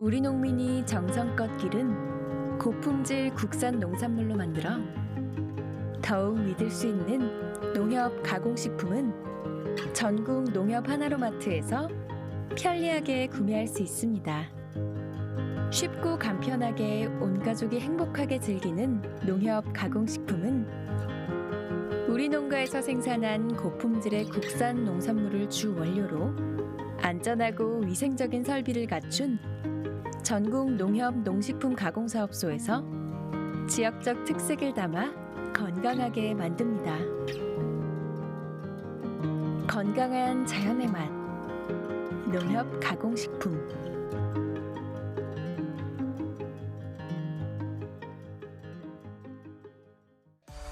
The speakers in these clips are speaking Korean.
우리 농민이 정성껏 기른 고품질 국산 농산물로 만들어 더욱 믿을 수 있는 농협 가공식품은 전국 농협 하나로마트에서 편리하게 구매할 수 있습니다. 쉽고 간편하게 온 가족이 행복하게 즐기는 농협 가공식품은 우리 농가에서 생산한 고품질의 국산 농산물을 주 원료로 안전하고 위생적인 설비를 갖춘 전국 농협 농식품 가공사업소에서 지역적 특색을 담아 건강하게 만듭니다. 건강한 자연의 맛, 농협 가공식품.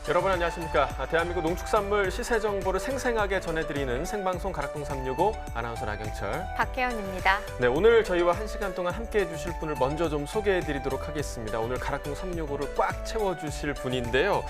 여러분 안녕하십니까. 대한민국 농축산물 시세 정보를 생생하게 전해드리는 생방송 가락동 365 아나운서 나경철, 박혜연입니다. 네, 오늘 저희와 1시간 동안 함께해 주실 분을 먼저 좀 소개해드리도록 하겠습니다. 오늘 가락동 365를 꽉 채워주실 분인데요.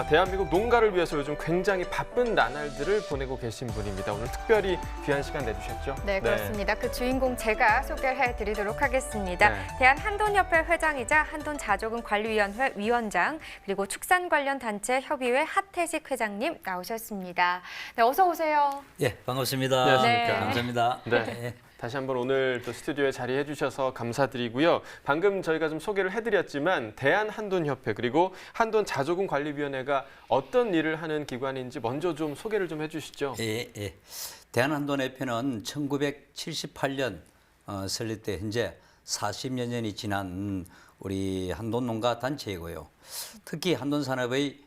대한민국 농가를 위해서 요즘 굉장히 바쁜 나날들을 보내고 계신 분입니다. 오늘 특별히 귀한 시간 내주셨죠? 네, 그렇습니다. 그 주인공 제가 소개해드리도록 하겠습니다. 네. 대한한돈협회 회장이자 한돈자조금관리위원회 위원장, 그리고 축산 관련 단체 협의회 하태식 회장님 나오셨습니다. 네, 어서 오세요. 예, 반갑습니다. 안녕하십니까. 네. 감사합니다. 네. 다시 한번 오늘 또 스튜디오에 자리해 주셔서 감사드리고요. 방금 저희가 좀 소개를 해드렸지만 대한한돈협회 그리고 한돈자조금관리위원회가 어떤 일을 하는 기관인지 먼저 좀 소개를 좀 해주시죠. 예. 대한한돈협회는 1978년 설립돼 현재 40여 년이 지난 우리 한돈농가 단체이고요. 특히 한돈산업의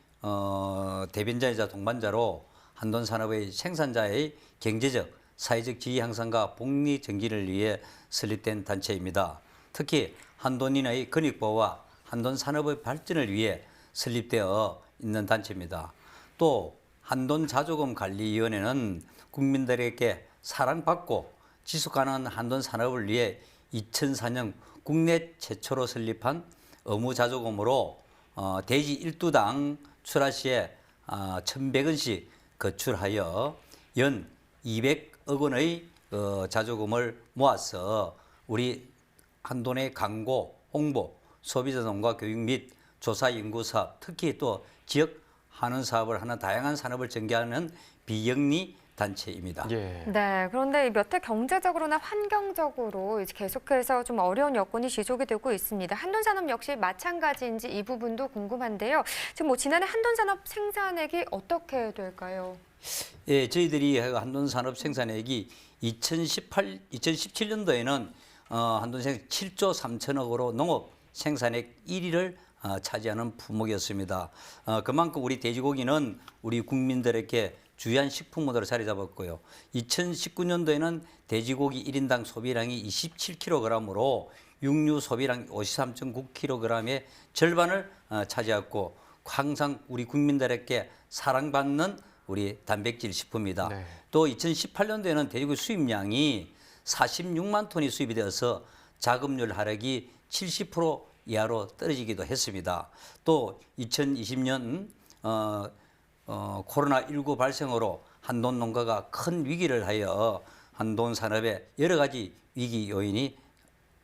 대변자이자 동반자로 한돈산업의 생산자의 경제적, 사회적 지위 향상과 복리 정기를 위해 설립된 단체입니다. 특히 한돈인의 근익보호와 한돈산업의 발전을 위해 설립되어 있는 단체입니다. 또 한돈자조금관리위원회는 국민들에게 사랑받고 지속가능한 한돈산업을 위해 2004년 국내 최초로 설립한 어무자조금으로 대지 1두당 출하 시에 1,100원씩 거출하여 연 200억 원의 자조금을 모아서 우리 한돈의 광고, 홍보, 소비자 농가 교육 및 조사 연구 사업, 특히 또 지역 한원 사업을 하는 다양한 산업을 전개하는 비영리 단체입니다. 예. 네, 그런데 몇 해 경제적으로나 환경적으로 이제 계속해서 좀 어려운 여건이 지속이 되고 있습니다. 한돈산업 역시 마찬가지인지 이 부분도 궁금한데요. 지금 지난해 한돈산업 생산액이 어떻게 될까요? 예, 저희들이 한돈산업 생산액이 2017년도에는 한돈생산 7조 3천억으로 농업 생산액 1위를 차지하는 품목이었습니다. 그만큼 우리 돼지고기는 우리 국민들에게 주요한 식품으로 자리 잡았고요. 2019년도에는 돼지고기 1인당 소비량이 27kg으로 육류 소비량 53.9kg의 절반을 차지했고 항상 우리 국민들에게 사랑받는 우리 단백질 식품이다. 네. 또 2018년도에는 돼지고기 수입량이 46만 톤이 수입이 되어서 자급률 하락이 70% 이하로 떨어지기도 했습니다. 또 2020년 코로나19 발생으로 한돈 농가가 큰 위기를 하여 한돈 산업에 여러 가지 위기 요인이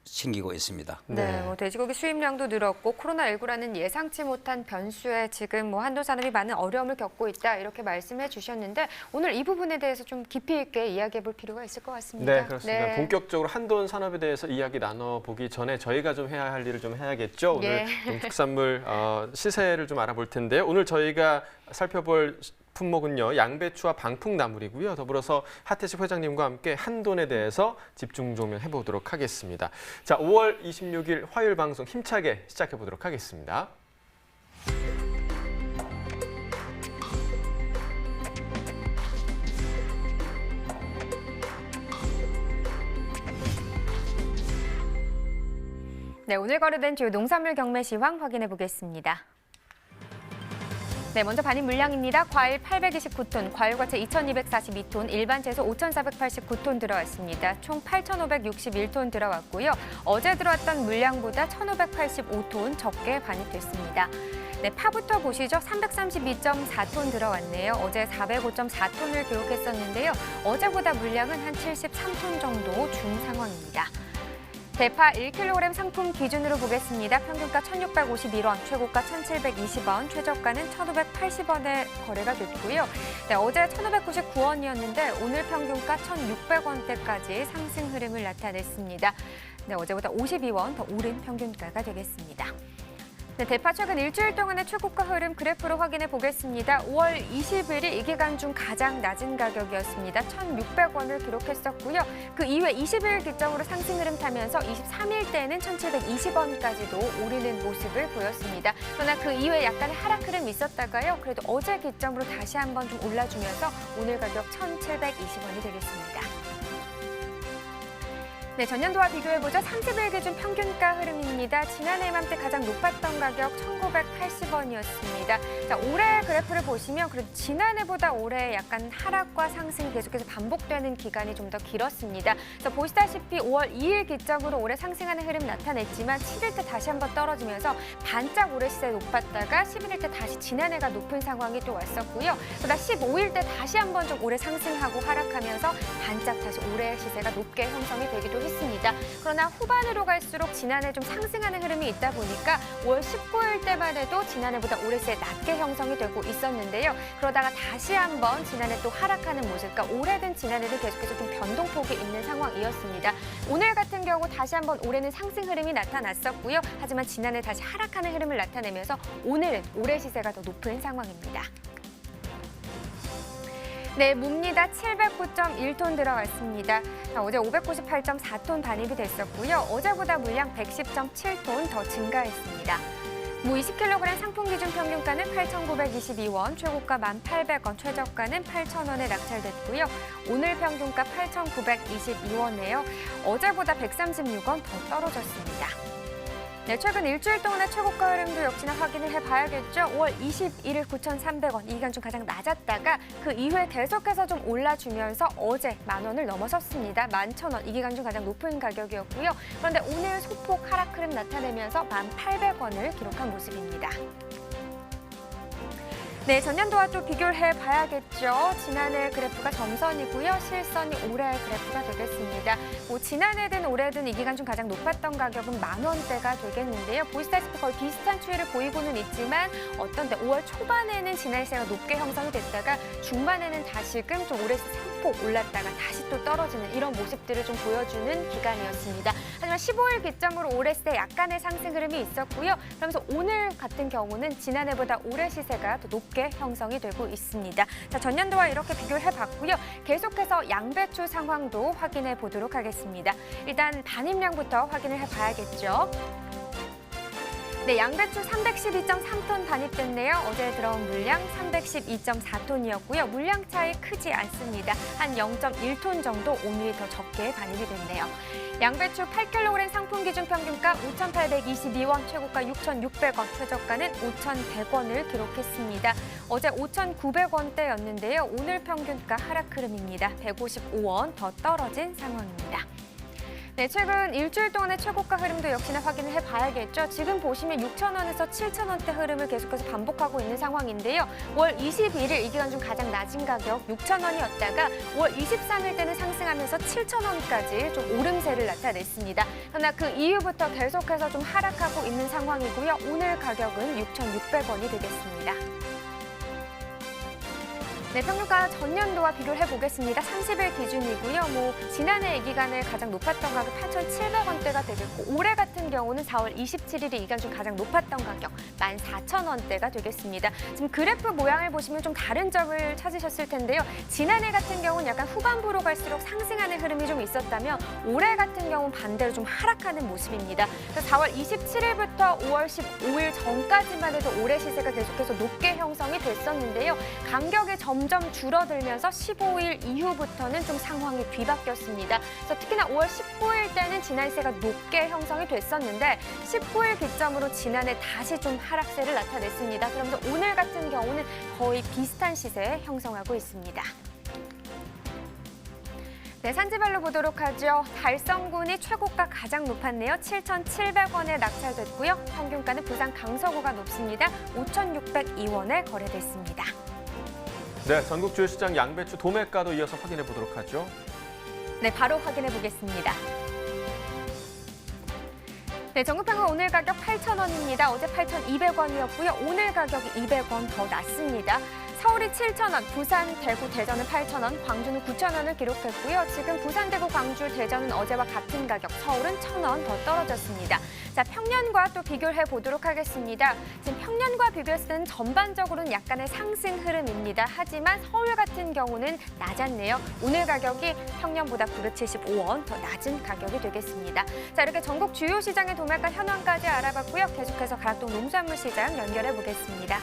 생기고 있습니다. 네, 돼지고기 수입량도 늘었고 코로나19라는 예상치 못한 변수에 지금 한돈 산업이 많은 어려움을 겪고 있다 이렇게 말씀해 주셨는데 오늘 이 부분에 대해서 좀 깊이 있게 이야기해 볼 필요가 있을 것 같습니다. 네, 그렇습니다. 네. 본격적으로 한돈 산업에 대해서 이야기 나눠보기 전에 저희가 좀 해야 할 일을 좀 해야겠죠. 오늘 농축산물 시세를 좀 알아볼 텐데요. 오늘 저희가 살펴볼 품목은요, 양배추와 방풍나물이고요. 더불어서 하태식 회장님과 함께 한돈에 대해서 집중 좀 해보도록 하겠습니다. 자, 5월 26일 화요일 방송 힘차게 시작해보도록 하겠습니다. 네, 오늘 거래된 주요 농산물 경매 시황 확인해 보겠습니다. 네, 먼저 반입 물량입니다. 과일 829톤, 과일과채 2,242톤, 일반 채소 5,489톤 들어왔습니다. 총 8,561톤 들어왔고요. 어제 들어왔던 물량보다 1,585톤 적게 반입됐습니다. 네, 파부터 보시죠. 332.4톤 들어왔네요. 어제 405.4톤을 기록했었는데요. 어제보다 물량은 한 73톤 정도 준 상황입니다. 대파 1kg 상품 기준으로 보겠습니다. 평균가 1,651원, 최고가 1,720원, 최저가는 1,580원에 거래가 됐고요. 네, 어제 1,599원이었는데 오늘 평균가 1,600원대까지 상승 흐름을 나타냈습니다. 네, 어제보다 52원 더 오른 평균가가 되겠습니다. 네, 대파 최근 일주일 동안의 최고가 흐름 그래프로 확인해 보겠습니다. 5월 20일이 이 기간 중 가장 낮은 가격이었습니다. 1,600원을 기록했었고요. 그 이후에 20일 기점으로 상승 흐름 타면서 23일 때는 1,720원까지도 오르는 모습을 보였습니다. 그러나 그 이후에 약간의 하락 흐름이 있었다가요. 그래도 어제 기점으로 다시 한번 좀 올라주면서 오늘 가격 1,720원이 되겠습니다. 네, 전년도와 비교해보죠. 30일 기준 평균가 흐름입니다. 지난해 이맘때 가장 높았던 가격 1,980원이었습니다. 자, 올해 그래프를 보시면 그래도 지난해보다 올해 약간 하락과 상승이 계속해서 반복되는 기간이 좀 더 길었습니다. 그래서 보시다시피 5월 2일 기점으로 올해 상승하는 흐름 나타냈지만 7일 때 다시 한번 떨어지면서 반짝 올해 시세 높았다가 11일 때 다시 지난해가 높은 상황이 또 왔었고요. 그러다 15일 때 다시 한번 좀 올해 상승하고 하락하면서 반짝 다시 올해 시세가 높게 형성이 되기도 했습니다. 그러나 후반으로 갈수록 지난해 좀 상승하는 흐름이 있다 보니까 5월 19일 때만 해도 지난해보다 올해 시세 낮게 형성이 되고 있었는데요. 그러다가 다시 한번 지난해 또 하락하는 모습, 그러니까 올해든 지난해든 계속해서 좀 변동폭이 있는 상황이었습니다. 오늘 같은 경우 다시 한번 올해는 상승 흐름이 나타났었고요. 하지만 지난해 다시 하락하는 흐름을 나타내면서 오늘은 올해 시세가 더 높은 상황입니다. 네, 묵니다 709.1톤 들어갔습니다. 어제 598.4톤 반입이 됐었고요. 어제보다 물량 110.7톤 더 증가했습니다. 무 20kg 상품 기준 평균가는 8,922원, 최고가 1,800원, 최저가는 8,000원에 낙찰됐고요. 오늘 평균가 8,922원이에요. 어제보다 136원 더 떨어졌습니다. 네, 최근 일주일 동안의 최고가 흐름도 역시나 확인을 해봐야겠죠. 5월 21일 9,300원, 이 기간 중 가장 낮았다가 그 이후에 계속해서 좀 올라주면서 어제 10,000원을 넘어섰습니다. 11,000원, 이 기간 중 가장 높은 가격이었고요. 그런데 오늘 소폭 하락 흐름 나타내면서 1,800원을 기록한 모습입니다. 네, 전년도와 또 비교를 해봐야겠죠. 지난해 그래프가 점선이고요. 실선이 올해 그래프가 되겠습니다. 지난해든 올해든 이 기간 중 가장 높았던 가격은 10,000원대가 되겠는데요. 보시다시피 거의 비슷한 추이를 보이고는 있지만 어떤 때 5월 초반에는 지난해 시세가 높게 형성이 됐다가 중반에는 다시금 좀 올해 소폭 올랐다가 다시 또 떨어지는 이런 모습들을 좀 보여주는 기간이었습니다. 하지만 15일 기점으로 올해 시세 약간의 상승 흐름이 있었고요. 그러면서 오늘 같은 경우는 지난해보다 올해 시세가 더 높게 형성이 되고 있습니다. 자, 전년도와 이렇게 비교를 해봤고요. 계속해서 양배추 상황도 확인해 보도록 하겠습니다. 일단 반입량부터 확인을 해봐야겠죠. 네, 양배추 312.3톤 반입됐네요. 어제 들어온 물량 312.4톤이었고요. 물량 차이 크지 않습니다. 한 0.1톤 정도 오늘이 더 적게 반입이 됐네요. 양배추 8kg 상품 기준 평균가 5,822원, 최고가 6,600원, 최저가는 5,100원을 기록했습니다. 어제 5,900원대였는데요. 오늘 평균가 하락 흐름입니다. 155원 더 떨어진 상황입니다. 네, 최근 일주일 동안의 최고가 흐름도 역시나 확인을 해봐야겠죠. 지금 보시면 6,000원에서 7,000원대 흐름을 계속해서 반복하고 있는 상황인데요. 5월 21일 이 기간 중 가장 낮은 가격 6,000원이었다가 5월 23일 때는 상승하면서 7,000원까지 좀 오름세를 나타냈습니다. 그러나 그 이후부터 계속해서 좀 하락하고 있는 상황이고요. 오늘 가격은 6,600원이 되겠습니다. 네, 평균가 전년도와 비교를 해보겠습니다. 30일 기준이고요. 지난해 이 기간에 가장 높았던 가격 8,700원대가 되겠고 올해 같은 경우는 4월 27일이 이 기간 중 가장 높았던 가격 14,000원대가 되겠습니다. 지금 그래프 모양을 보시면 좀 다른 점을 찾으셨을 텐데요. 지난해 같은 경우는 약간 후반부로 갈수록 상승하는 흐름이 좀 있었다면 올해 같은 경우는 반대로 좀 하락하는 모습입니다. 4월 27일부터 5월 15일 전까지만 해도 올해 시세가 계속해서 높게 형성이 됐었는데요. 간격이 점점 줄어들면서 15일 이후부터는 좀 상황이 뒤바뀌었습니다. 그래서 특히나 5월 19일 때는 지난 시세가 높게 형성이 됐었는데 19일 기점으로 지난해 다시 좀 하락세를 나타냈습니다. 그러면서 오늘 같은 경우는 거의 비슷한 시세에 형성하고 있습니다. 네, 산지별로 보도록 하죠. 달성군이 최고가 가장 높았네요. 7,700원에 낙찰됐고요. 평균가는 부산 강서구가 높습니다. 5,602원에 거래됐습니다. 네, 전국 주요 시장 양배추 도매가도 이어서 확인해 보도록 하죠. 네, 바로 확인해 보겠습니다. 네, 전국평화 오늘 가격 8,000원입니다. 어제 8,200원이었고요. 오늘 가격이 200원 더 낮습니다. 서울이 7,000원, 부산, 대구, 대전은 8,000원, 광주는 9,000원을 기록했고요. 지금 부산, 대구, 광주, 대전은 어제와 같은 가격, 서울은 1,000원 더 떨어졌습니다. 자, 평년과 또 비교를 해보도록 하겠습니다. 지금 평년과 비교했을 때는 전반적으로는 약간의 상승 흐름입니다. 하지만 서울 같은 경우는 낮았네요. 오늘 가격이 평년보다 975원 더 낮은 가격이 되겠습니다. 자, 이렇게 전국 주요 시장의 도매가 현황까지 알아봤고요. 계속해서 가락동 농수산물 시장 연결해 보겠습니다.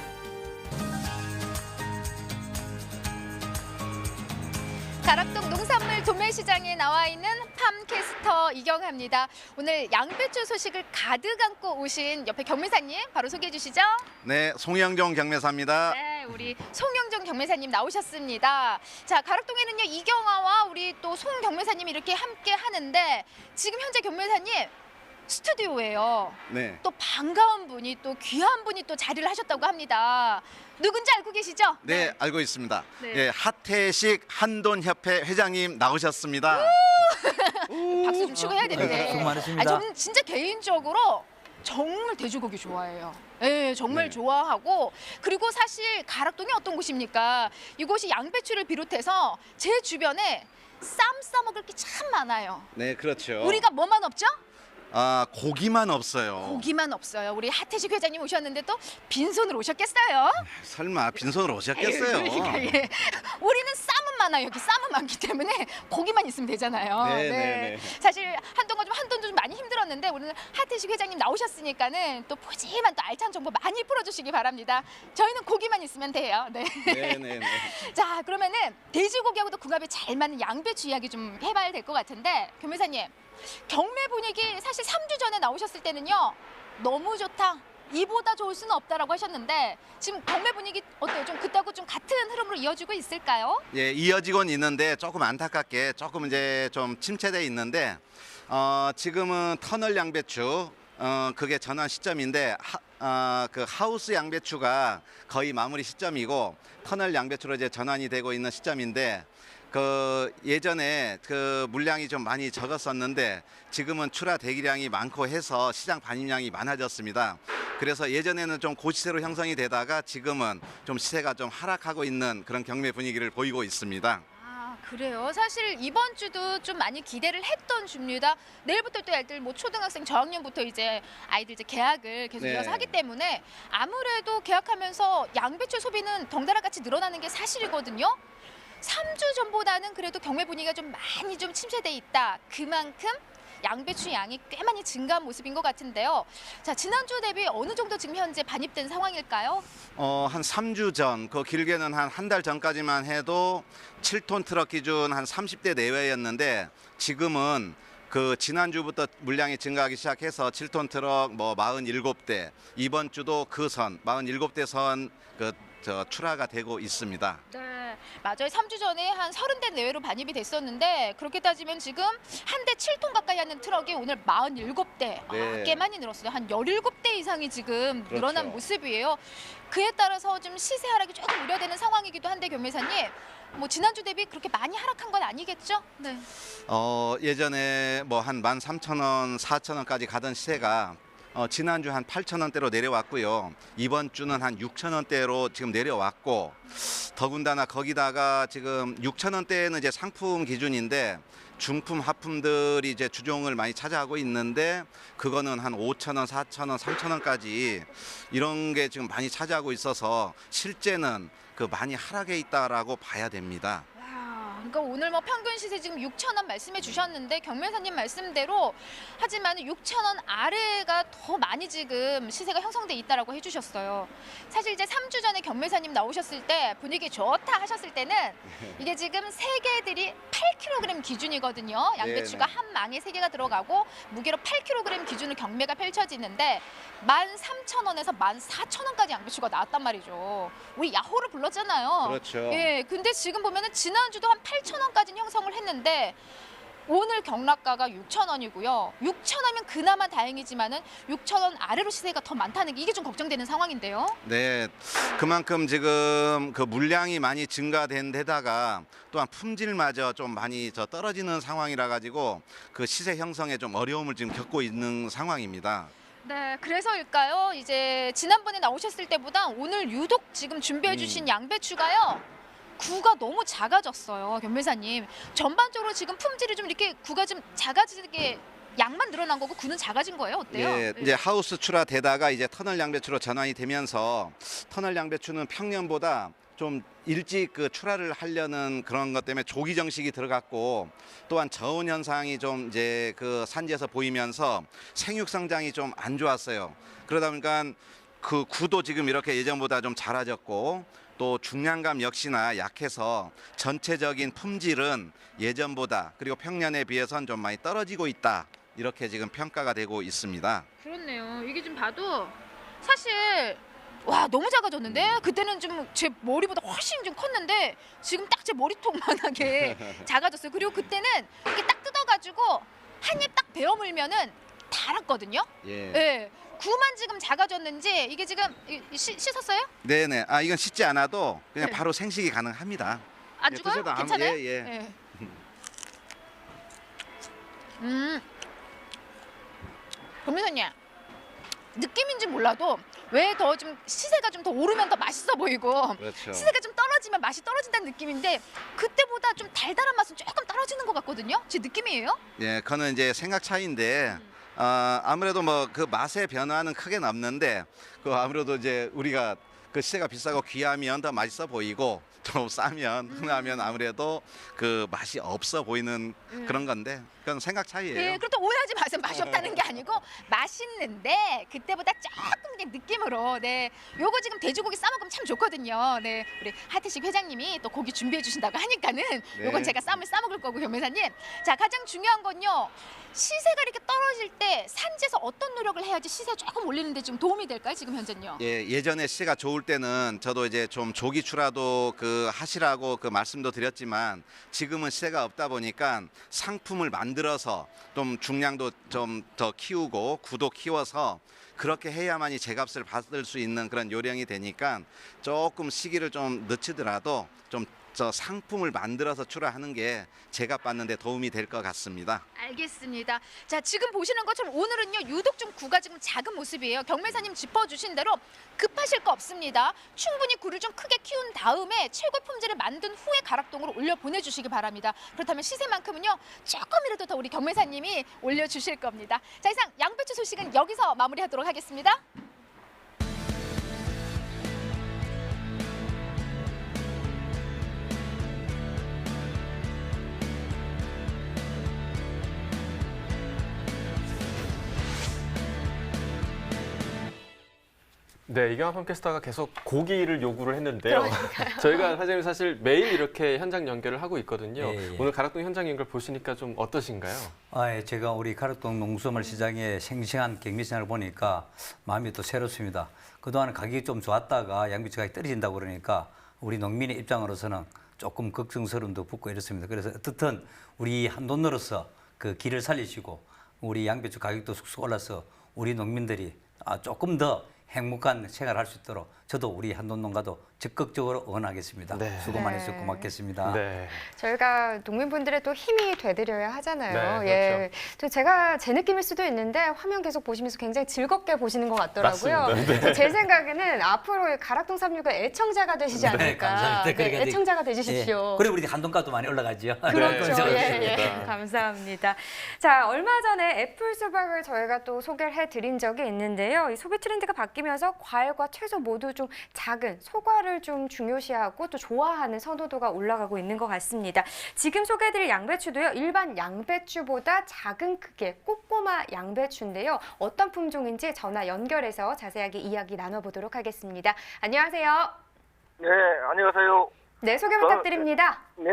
가락동 농산물 도매시장에 나와 있는 팜캐스터 이경아입니다. 오늘 양배추 소식을 가득 안고 오신 옆에 경매사님 바로 소개해 주시죠. 네, 송영종 경매사입니다. 네, 우리 송영종 경매사님 나오셨습니다. 자, 가락동에는요 이경아와 우리 또 송 경매사님이 이렇게 함께 하는데 지금 현재 경매사님 스튜디오예요. 네. 또 반가운 분이 또 귀한 분이 또 자리를 하셨다고 합니다. 누군지 알고 계시죠? 네, 알고 있습니다. 네. 예, 하태식 한돈협회 회장님 나오셨습니다. 박수 좀 치고 해야 되는데. 수고 많으십니다. 저는 진짜 개인적으로 정말 돼지고기 좋아해요. 네, 정말 네. 좋아하고 그리고 사실 가락동이 어떤 곳입니까? 이곳이 양배추를 비롯해서 제 주변에 쌈 싸먹을 게 참 많아요. 네, 그렇죠. 우리가 뭐만 없죠? 아, 고기만 없어요. 고기만 없어요. 우리 하태식 회장님 오셨는데 또 빈손으로 오셨겠어요? 설마 빈손으로 오셨겠어요? 그러니까, 예. 우리는 쌈은 많아요. 여기 쌈은 많기 때문에 고기만 있으면 되잖아요. 네, 네, 네. 사실 한동안 좀 한돈도 좀 많이 힘들었는데 오늘 하태식 회장님 나오셨으니까는 또 푸짐한 또 알찬 정보 많이 풀어주시기 바랍니다. 저희는 고기만 있으면 돼요. 네. 네, 네, 네. 자, 그러면은 돼지고기하고도 궁합이 잘 맞는 양배추 이야기 좀 해봐야 될 것 같은데 교매사님 경매 분위기 사실 3주 전에 나오셨을 때는요 너무 좋다. 이보다 좋을 수는 없다라고 하셨는데 지금 경매 분위기 어때요? 좀 그때하고 좀 같은 흐름으로 이어지고 있을까요? 예, 이어지곤 있는데 조금 안타깝게 조금 이제 좀 침체돼 있는데 지금은 터널 양배추 그게 전환 시점인데 그 하우스 양배추가 거의 마무리 시점이고 터널 양배추로 이제 전환이 되고 있는 시점인데 그 예전에 그 물량이 좀 많이 적었었는데 지금은 출하 대기량이 많고 해서 시장 반입량이 많아졌습니다. 그래서 예전에는 좀 고시세로 형성이 되다가 지금은 좀 시세가 좀 하락하고 있는 그런 경매 분위기를 보이고 있습니다. 아, 그래요. 사실 이번 주도 좀 많이 기대를 했던 주입니다. 내일부터 또 애들 뭐 초등학생 저학년부터 이제 아이들 이제 개학을 계속 네. 이어서 하기 때문에 아무래도 개학하면서 양배추 소비는 덩달아 같이 늘어나는 게 사실이거든요. 3주 전보다는 그래도 경매 분위기가 좀 많이 좀 침체돼 있다. 그만큼 양배추 양이 꽤 많이 증가한 모습인 것 같은데요. 자, 지난주 대비 어느 정도 지금 현재 반입된 상황일까요? 한 3주 전, 그 길게는 한 달 전까지만 해도 7톤 트럭 기준 한 30대 내외였는데 지금은 그 지난주부터 물량이 증가하기 시작해서 7톤 트럭 뭐 47대, 이번 주도 그 선 47대 선 출하가 되고 있습니다. 네, 맞아요. 3주 전에 한 30대 내외로 반입이 됐었는데 그렇게 따지면 지금 한 대 7톤 가까이 하는 트럭이 오늘 47대. 네. 아, 꽤 많이 늘었어요. 한 17대 이상이 지금 그렇죠. 늘어난 모습이에요. 그에 따라서 좀 시세 하락이 조금 우려되는 상황이기도 한데 교매사님. 뭐 지난주 대비 그렇게 많이 하락한 건 아니겠죠? 네. 예전에 뭐 한 13,000원, 4,000원까지 가던 시세가 지난주 한 8,000원대로 내려왔고요. 이번 주는 한 6,000원대로 지금 내려왔고 더군다나 거기다가 지금 6,000원대는 이제 상품 기준인데 중품 하품들이 이제 주종을 많이 차지하고 있는데 그거는 한 5,000원, 4,000원, 3,000원까지 이런 게 지금 많이 차지하고 있어서 실제는 그 많이 하락해 있다라고 봐야 됩니다. 그러니까 오늘 뭐 평균 시세 지금 6,000원 말씀해 주셨는데 경매사님 말씀대로 하지만 6,000원 아래가 더 많이 지금 시세가 형성돼 있다라고 해주셨어요. 사실 이제 3주 전에 경매사님 나오셨을 때 분위기 좋다 하셨을 때는 이게 지금 세 개들이 8kg 기준이거든요. 양배추가 네네. 한 망에 세 개가 들어가고 무게로 8kg 기준으로 경매가 펼쳐지는데 13,000원에서 14,000원까지 양배추가 나왔단 말이죠. 우리 야호를 불렀잖아요. 그렇죠. 예, 근데 지금 보면은 지난주도 한 8,000원까지는 형성을 했는데 오늘 경락가가 6,000원이고요. 6,000원이면 그나마 다행이지만은 6,000원 아래로 시세가 더 많다는 게 이게 좀 걱정되는 상황인데요. 네, 그만큼 지금 그 물량이 많이 증가된 데다가 또한 품질마저 좀 많이 떨어지는 상황이라 가지고 그 시세 형성에 좀 어려움을 지금 겪고 있는 상황입니다. 네, 그래서일까요? 이제 지난번에 나오셨을 때보다 오늘 유독 지금 준비해 주신 양배추가요. 구가 너무 작아졌어요, 변매사님. 전반적으로 지금 품질이 좀 이렇게 구가 좀 작아지게 양만 늘어난 거고 구는 작아진 거예요. 어때요? 예, 이제 하우스 출하되다가 이제 터널 양배추로 전환이 되면서 터널 양배추는 평년보다 좀 일찍 그 출하를 하려는 그런 것 때문에 조기 정식이 들어갔고 또한 저온 현상이 좀 이제 그 산지에서 보이면서 생육 성장이 좀 안 좋았어요. 그러다 보니까 그 구도 지금 이렇게 예전보다 좀 작아졌고 또 중량감 역시나 약해서 전체적인 품질은 예전보다 그리고 평년에 비해서는 좀 많이 떨어지고 있다. 이렇게 지금 평가가 되고 있습니다. 그렇네요. 이게 좀 봐도 사실 와 너무 작아졌는데 그때는 좀 제 머리보다 훨씬 좀 컸는데 지금 딱 제 머리통만하게 작아졌어요. 그리고 그때는 이렇게 딱 뜯어가지고 한 입 딱 베어 물면은 달았거든요. 예. 예. 구만 지금 작아졌는지 이게 지금 씻었어요? 네네. 아 이건 씻지 않아도 그냥 네. 바로 생식이 가능합니다. 안 예, 죽어요? 드셔도 괜찮아요? 예, 예. 변호사님 느낌인지 몰라도 왜 더 좀 시세가 좀 더 오르면 더 맛있어 보이고 그렇죠. 시세가 좀 떨어지면 맛이 떨어진다는 느낌인데 그때보다 좀 달달한 맛은 조금 떨어지는 것 같거든요. 제 느낌이에요. 예, 그거는 이제 생각 차이인데 아무래도 뭐 그 맛의 변화는 크게 없는데 그 아무래도 이제 우리가 그 시세가 비싸고 귀하면 더 맛있어 보이고 좀 싸면 흔하면 아무래도 그 맛이 없어 보이는 그런 건데 그건 생각 차이예요. 예, 그렇다고 오해하지 마세요. 맛이 없다는 게 아니고 맛있는데 그때보다 조금 그냥 느낌으로 네, 요거 지금 돼지고기 싸 먹으면 참 좋거든요. 네, 우리 하태식 회장님이 또 고기 준비해 주신다고 하니까는 요건 제가 쌈을 싸 먹을 거고 변매사님. 자, 가장 중요한 건요. 시세가 이렇게 떨어질 때 산지에서 어떤 노력을 해야지 시세 조금 올리는데 좀 도움이 될까요? 지금 현재는요. 예, 예전에 시세가 좋을 때는 저도 이제 좀 조기 출하도 그 하시라고 그 말씀도 드렸지만 지금은 시세가 없다 보니까 상품을 만들어서 좀 중량도 좀 더 키우고 구도 키워서 그렇게 해야만이 제값을 받을 수 있는 그런 요령이 되니까 조금 시기를 좀 늦추더라도 좀 저 상품을 만들어서 출하하는 게 제값 받는 데 도움이 될 것 같습니다. 알겠습니다. 자, 지금 보시는 것처럼 오늘은요 유독 좀 구가 지금 작은 모습이에요. 경매사님 짚어주신 대로 급하실 거 없습니다. 충분히 구를 좀 크게 키운 다음에 최고 품질을 만든 후에 가락동으로 올려 보내주시기 바랍니다. 그렇다면 시세만큼은요 조금이라도 더 우리 경매사님이 올려주실 겁니다. 자, 이상 양배추 소식은 여기서 마무리하도록 하겠습니다. 네, 이경환 팟캐스터가 계속 고기를 요구를 했는데요. 저희가 사실 매일 이렇게 현장 연결을 하고 있거든요. 예, 예. 오늘 가락동 현장 연결 보시니까 좀 어떠신가요? 예, 제가 우리 가락동 농수산물 시장의 싱싱한 경매시장을 보니까 마음이 또 새롭습니다. 그동안 가격이 좀 좋았다가 양배추 가격이 떨어진다고 그러니까 우리 농민의 입장으로서는 조금 걱정스러움도 붙고 이렇습니다. 그래서 어떻든 우리 한돈으로서 그 길을 살리시고 우리 양배추 가격도 쑥쑥 올라서 우리 농민들이 조금 더 행복한 생활을 할 수 있도록 저도 우리 한돈농가도 적극적으로 응원하겠습니다. 네. 수고 많이 해주셔서 고맙겠습니다. 네. 저희가 농민분들의 또 힘이 되드려야 하잖아요. 네, 예. 또 제가 제 느낌일 수도 있는데 화면 계속 보시면서 굉장히 즐겁게 보시는 것 같더라고요. 맞습니다. 그래서 제 생각에는 앞으로 가락동 365 애청자가 되시지 않을까. 네, 감사합니다. 그러니까 애청자가 되주십시오. 예. 그리고 우리 한돈가도 많이 올라가죠. 그렇죠. 네, 예, 예. 그렇습니다. 감사합니다. 자, 얼마 전에 애플 수박을 저희가 또 소개를 해드린 적이 있는데요. 이 소비 트렌드가 바뀌면서 과일과 채소 모두 좀 작은 소과를 좀 중요시하고 또 좋아하는 선호도가 올라가고 있는 것 같습니다. 지금 소개해드릴 양배추도요. 일반 양배추보다 작은 크기의 꼬꼬마 양배추인데요. 어떤 품종인지 전화 연결해서 자세하게 이야기 나눠보도록 하겠습니다. 안녕하세요. 네, 안녕하세요. 네, 소개 부탁드립니다. 네,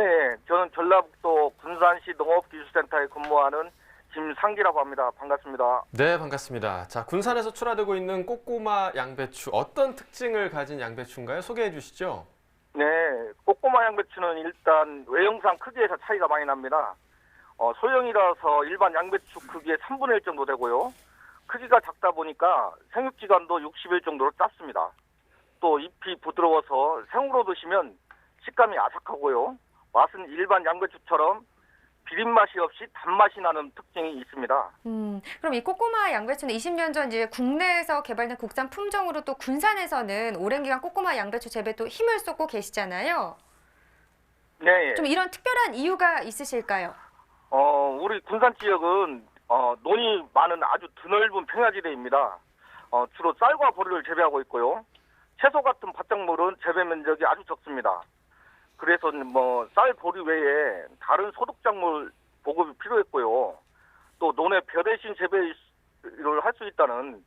저는 전라북도 군산시 농업기술센터에 근무하는 김상기라고 합니다. 반갑습니다. 네, 반갑습니다. 자, 군산에서 출하되고 있는 꼬꼬마 양배추, 어떤 특징을 가진 양배추인가요? 소개해 주시죠. 네, 꼬꼬마 양배추는 일단 외형상 크기에서 차이가 많이 납니다. 소형이라서 일반 양배추 크기의 3분의 1 정도 되고요. 크기가 작다 보니까 생육기간도 60일 정도로 짧습니다. 또 잎이 부드러워서 생으로 드시면 식감이 아삭하고요. 맛은 일반 양배추처럼 비린맛이 없이 단맛이 나는 특징이 있습니다. 그럼 이 꼬꼬마 양배추는 20년 전 이제 국내에서 개발된 국산 품종으로 또 군산에서는 오랜 기간 꼬꼬마 양배추 재배에 또 힘을 쏟고 계시잖아요. 네. 좀 이런 특별한 이유가 있으실까요? 우리 군산 지역은 논이 많은 아주 드넓은 평야지대입니다. 주로 쌀과 보리를 재배하고 있고요. 채소 같은 밭작물은 재배 면적이 아주 적습니다. 그래서 쌀, 보리 외에 다른 소득작물 보급이 필요했고요. 또 논의 벼 대신 재배를 할 수 있다는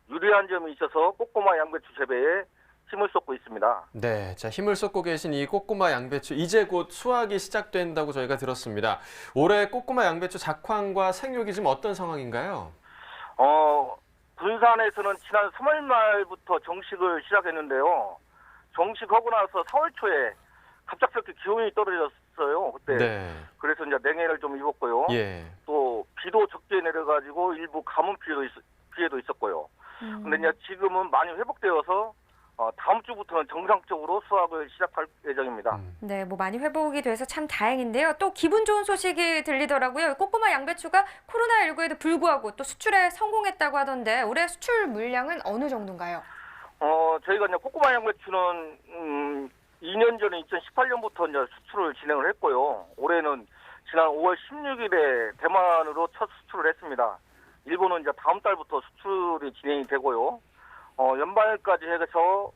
유리한 점이 있어서 꼬꼬마 양배추 재배에 힘을 쏟고 있습니다. 네, 자 힘을 쏟고 계신 이 꼬꼬마 양배추 이제 곧 수확이 시작된다고 저희가 들었습니다. 올해 꼬꼬마 양배추 작황과 생육이 지금 어떤 상황인가요? 군산에서는 지난 3월 말부터 정식을 시작했는데요. 정식하고 나서 4월 초에 갑작스럽게 기온이 떨어졌어요. 그때. 네. 그래서 이제 냉해를 좀 입었고요. 예. 또 비도 적게 내려가지고 일부 가뭄 피해도 있었고요. 근데 이제 지금은 많이 회복되어서 다음 주부터는 정상적으로 수확을 시작할 예정입니다. 네, 뭐 많이 회복이 돼서 참 다행인데요. 또 기분 좋은 소식이 들리더라고요. 꼬꼬마 양배추가 코로나19에도 불구하고 또 수출에 성공했다고 하던데 올해 수출 물량은 어느 정도인가요? 저희가 이제 꼬꼬마 양배추는 2년 전에 2018년부터 이제 수출을 진행을 했고요. 올해는 지난 5월 16일에 대만으로 첫 수출을 했습니다. 일본은 이제 다음 달부터 수출이 진행이 되고요. 연말까지 해서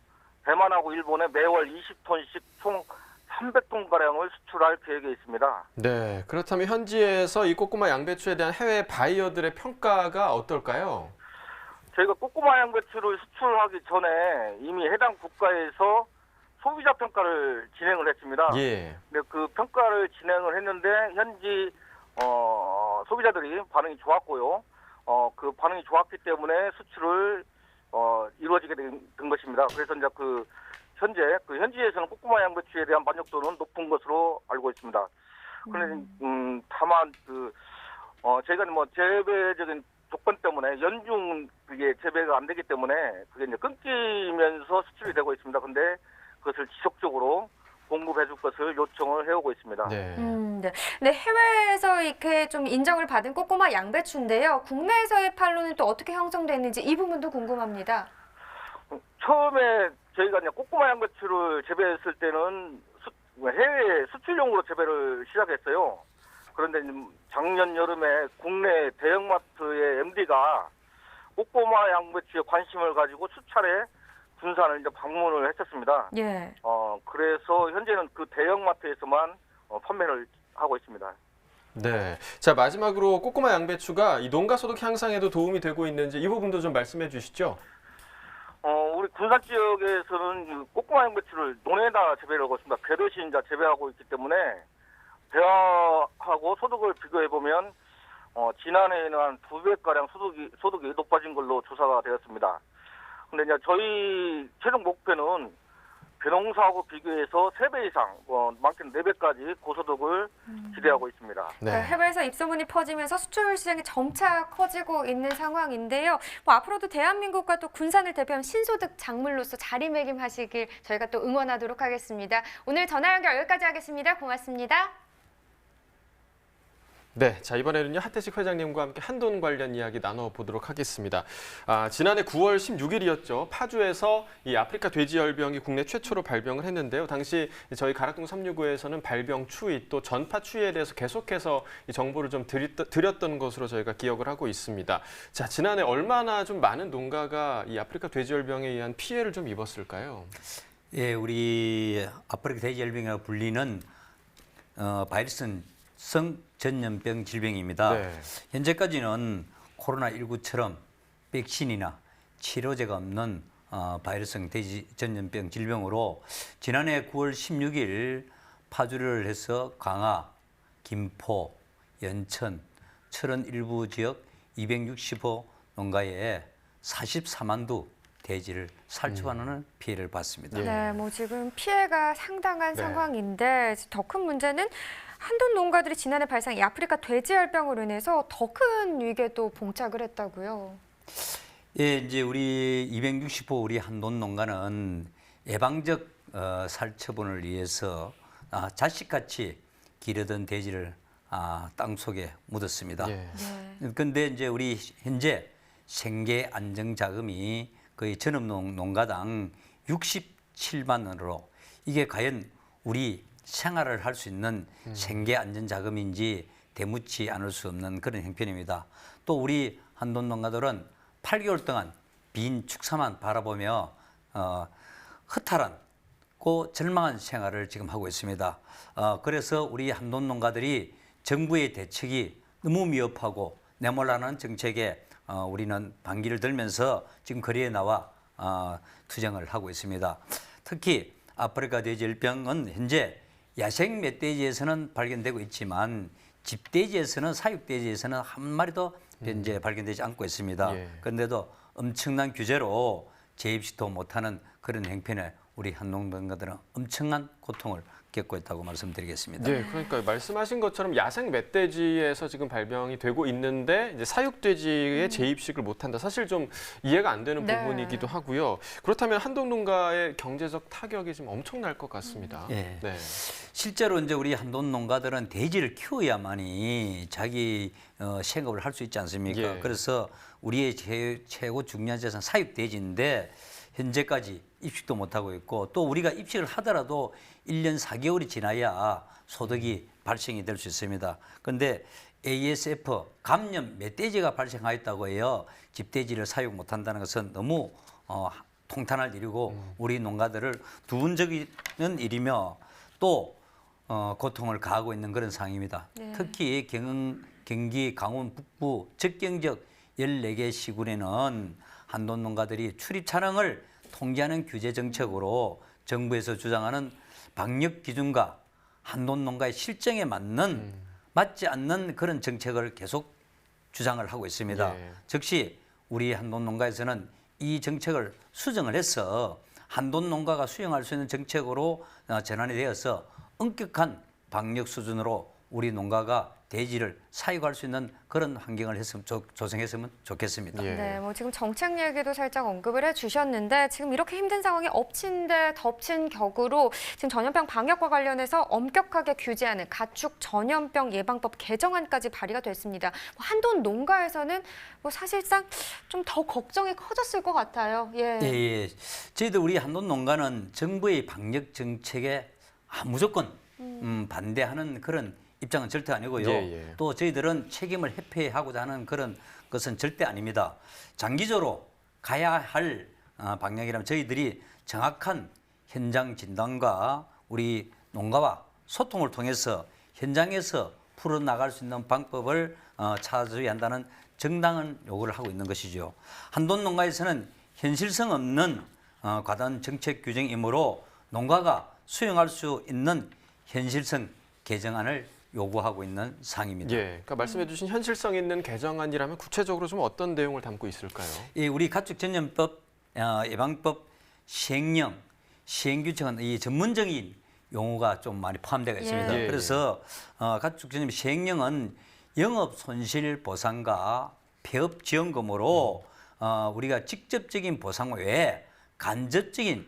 대만하고 일본에 매월 20톤씩 총 300톤가량을 수출할 계획에 있습니다. 네, 그렇다면 현지에서 이 꼬꼬마 양배추에 대한 해외 바이어들의 평가가 어떨까요? 저희가 꼬꼬마 양배추를 수출하기 전에 이미 해당 국가에서 소비자 평가를 진행을 했습니다. 예. 근데 그 평가를 진행을 했는데 현지 소비자들이 반응이 좋았고요. 그 반응이 좋았기 때문에 수출을 이루어지게 된 것입니다. 그래서 이제 현지에서는 꼬꼬마 양배추에 대한 만족도는 높은 것으로 알고 있습니다. 그런데 다만 저희가 재배적인 조건 때문에 연중 그게 재배가 안 되기 때문에 그게 이제 끊기면서 수출이 되고 있습니다. 근데 그것을 지속적으로 공급해줄 것을 요청을 해오고 있습니다. 네. 네. 근데 해외에서 이렇게 좀 인정을 받은 꼬꼬마 양배추인데요. 국내에서의 판로는 또 어떻게 형성됐는지 이 부분도 궁금합니다. 처음에 저희가 이제 꼬꼬마 양배추를 재배했을 때는 해외 수출용으로 재배를 시작했어요. 그런데 작년 여름에 국내 대형마트의 MD가 꼬꼬마 양배추에 관심을 가지고 수차례 군산을 이제 방문을 했었습니다. 예. 그래서 현재는 그 대형마트에서만 판매를 하고 있습니다. 네. 자, 마지막으로 꼬꼬마 양배추가 이 농가 소득 향상에도 도움이 되고 있는지 이 부분도 좀 말씀해 주시죠. 우리 군산 지역에서는 꼬꼬마 양배추를 논에다 재배를 하고 있습니다. 벼 대신 이제 재배하고 있기 때문에 벼하고 소득을 비교해 보면 지난해에는 한 2배가량 소득이 높아진 걸로 조사가 되었습니다. 근데 이제 저희 최종 목표는 벼농사하고 비교해서 3배 이상, 많게는 4배까지 고소득을 기대하고 있습니다. 네. 해외에서 입소문이 퍼지면서 수출 시장이 점차 커지고 있는 상황인데요. 뭐 앞으로도 대한민국과 또 군산을 대표한 신소득 작물로서 자리매김하시길 저희가 또 응원하도록 하겠습니다. 오늘 전화 연결 여기까지 하겠습니다. 고맙습니다. 네, 자 이번에는요 하태식 회장님과 함께 한돈 관련 이야기 나눠보도록 하겠습니다. 지난해 9월 16일이었죠. 파주에서 이 아프리카 돼지열병이 국내 최초로 발병을 했는데요. 당시 저희 가락동 365에서는 발병 추이 또 전파 추이에 대해서 계속해서 이 정보를 좀 드렸던 것으로 저희가 기억을 하고 있습니다. 자, 지난해 얼마나 좀 많은 농가가 이 아프리카 돼지열병에 의한 피해를 좀 입었을까요? 예, 우리 아프리카 돼지열병이라고 불리는 바이러스는 성전염병 질병입니다. 네. 현재까지는 코로나19처럼 백신이나 치료제가 없는 바이러스성 돼지전염병 질병으로 지난해 9월 16일 파주를 해서 강화, 김포, 연천, 철원 일부 지역 260호 농가에 44만 두 대지를 살처하는 피해를 봤습니다. 예. 네, 뭐 지금 피해가 상당한 네. 상황인데 더 큰 문제는 한돈 농가들이 지난해 발생한 이 아프리카 돼지열병으로 인해서 더 큰 위기에 또 봉착을 했다고요. 예, 이제 우리 260호 우리 한돈 농가는 예방적 살처분을 위해서 자식같이 기르던 돼지를 땅 속에 묻었습니다. 예. 그런데 이제 우리 현재 생계 안정 자금이 거의 전업농가당 67만 원으로 이게 과연 우리 생활을 할 수 있는 생계 안전 자금인지 대묻지 않을 수 없는 그런 형편입니다. 또 우리 한돈 농가들은 8개월 동안 빈 축사만 바라보며 허탈한 절망한 생활을 지금 하고 있습니다. 그래서 우리 한돈 농가들이 정부의 대책이 너무 미흡하고 내몰라는 정책에 우리는 반기를 들면서 지금 거리에 나와 투쟁을 하고 있습니다. 특히 아프리카 돼지열병은 현재 야생 멧돼지에서는 발견되고 있지만 집돼지에서는 사육돼지에서는 한 마리도 현재 발견되지 않고 있습니다. 예. 그런데도 엄청난 규제로 재입식도 못하는 그런 형편에 우리 한농가들은 엄청난 고통을 겪고 있다고 말씀드리겠습니다. 네, 그러니까 말씀하신 것처럼 야생 멧돼지에서 지금 발병이 되고 있는데 이제 사육돼지의 재입식을 못한다. 사실 좀 이해가 안 되는 네. 부분이기도 하고요. 그렇다면 한돈 농가의 경제적 타격이 좀 엄청날 것 같습니다. 예. 네. 실제로 이제 우리 한돈 농가들은 돼지를 키워야만이 자기 생업을 할 수 있지 않습니까? 예. 그래서 우리의 최고 중요한 재산 사육돼지인데 현재까지 입식도 못하고 있고 또 우리가 입식을 하더라도 1년 4개월이 지나야 소득이 발생이 될 수 있습니다. 그런데 ASF 감염 멧돼지가 발생하였다고 해요. 집돼지를 사육 못한다는 것은 너무 통탄할 일이고 우리 농가들을 두근거리는 일이며 또 고통을 가하고 있는 그런 상황입니다. 네. 특히 경기 강원 북부 적경적 14개 시군에는 한돈 농가들이 출입 차량을 통제하는 규제 정책으로 정부에서 주장하는 방역 기준과 한돈 농가의 실정에 맞지 않는 그런 정책을 계속 주장을 하고 있습니다. 예. 즉시 우리 한돈 농가에서는 이 정책을 수정을 해서 한돈 농가가 수용할 수 있는 정책으로 전환이 되어서 엄격한 방역 수준으로 우리 농가가 돼지를 사육할 수 있는 그런 환경을 조성했으면 좋겠습니다. 예. 네, 뭐 지금 정책 얘기도 살짝 언급을 해주셨는데 지금 이렇게 힘든 상황이 엎친 데 덮친 격으로 지금 전염병 방역과 관련해서 엄격하게 규제하는 가축 전염병 예방법 개정안까지 발의가 됐습니다. 한돈 농가에서는 뭐 사실상 좀 더 걱정이 커졌을 것 같아요. 예. 예. 저희들 우리 한돈 농가는 정부의 방역 정책에 무조건 반대하는 그런 입장은 절대 아니고요. 예. 또 저희들은 책임을 회피하고자 하는 그런 것은 절대 아닙니다. 장기적으로 가야 할 방향이라면 저희들이 정확한 현장 진단과 우리 농가와 소통을 통해서 현장에서 풀어나갈 수 있는 방법을 찾아줘야 한다는 정당한 요구를 하고 있는 것이죠. 한돈 농가에서는 현실성 없는 과단 정책 규정이므로 농가가 수용할 수 있는 현실성 개정안을 요구하고 있는 사항입니다. 예. 그러니까 말씀해주신 현실성 있는 개정안이라면 구체적으로 좀 어떤 내용을 담고 있을까요? 우리 가축전염법, 예방법 시행령, 시행규칙은 이 전문적인 용어가 좀 많이 포함되어 있습니다. 예. 그래서 가축전염 시행령은 영업 손실 보상과 폐업 지원금으로 우리가 직접적인 보상 외에 간접적인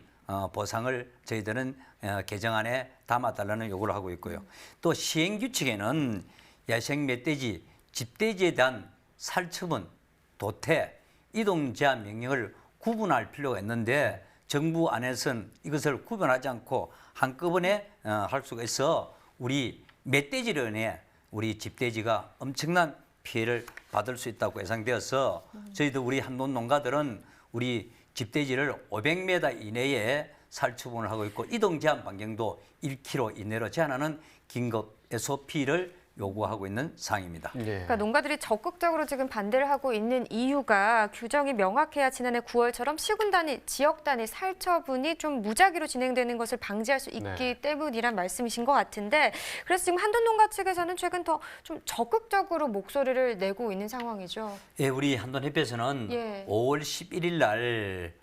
보상을 저희들은 개정안에 담아달라는 요구를 하고 있고요. 또 시행규칙에는 야생 멧돼지, 집돼지에 대한 살처분, 도태, 이동 제한 명령을 구분할 필요가 있는데 정부 안에서는 이것을 구분하지 않고 한꺼번에 할 수가 있어 우리 멧돼지로 인해 우리 집돼지가 엄청난 피해를 받을 수 있다고 예상되어서 저희도 우리 한돈 농가들은 우리 집돼지를 500m 이내에 살처분을 하고 있고 이동 제한 반경도 1km 이내로 제한하는 긴급 SOP를 요구하고 있는 사항입니다. 예. 그러니까 농가들이 적극적으로 지금 반대를 하고 있는 이유가 규정이 명확해야 지난해 9월처럼 시군 단위, 지역 단위 살처분이 좀 무작위로 진행되는 것을 방지할 수 있기 네. 때문이란 말씀이신 것 같은데 그래서 지금 한돈 농가 측에서는 최근 더 좀 적극적으로 목소리를 내고 있는 상황이죠. 예, 우리 한돈협회에서는 예. 5월 11일 날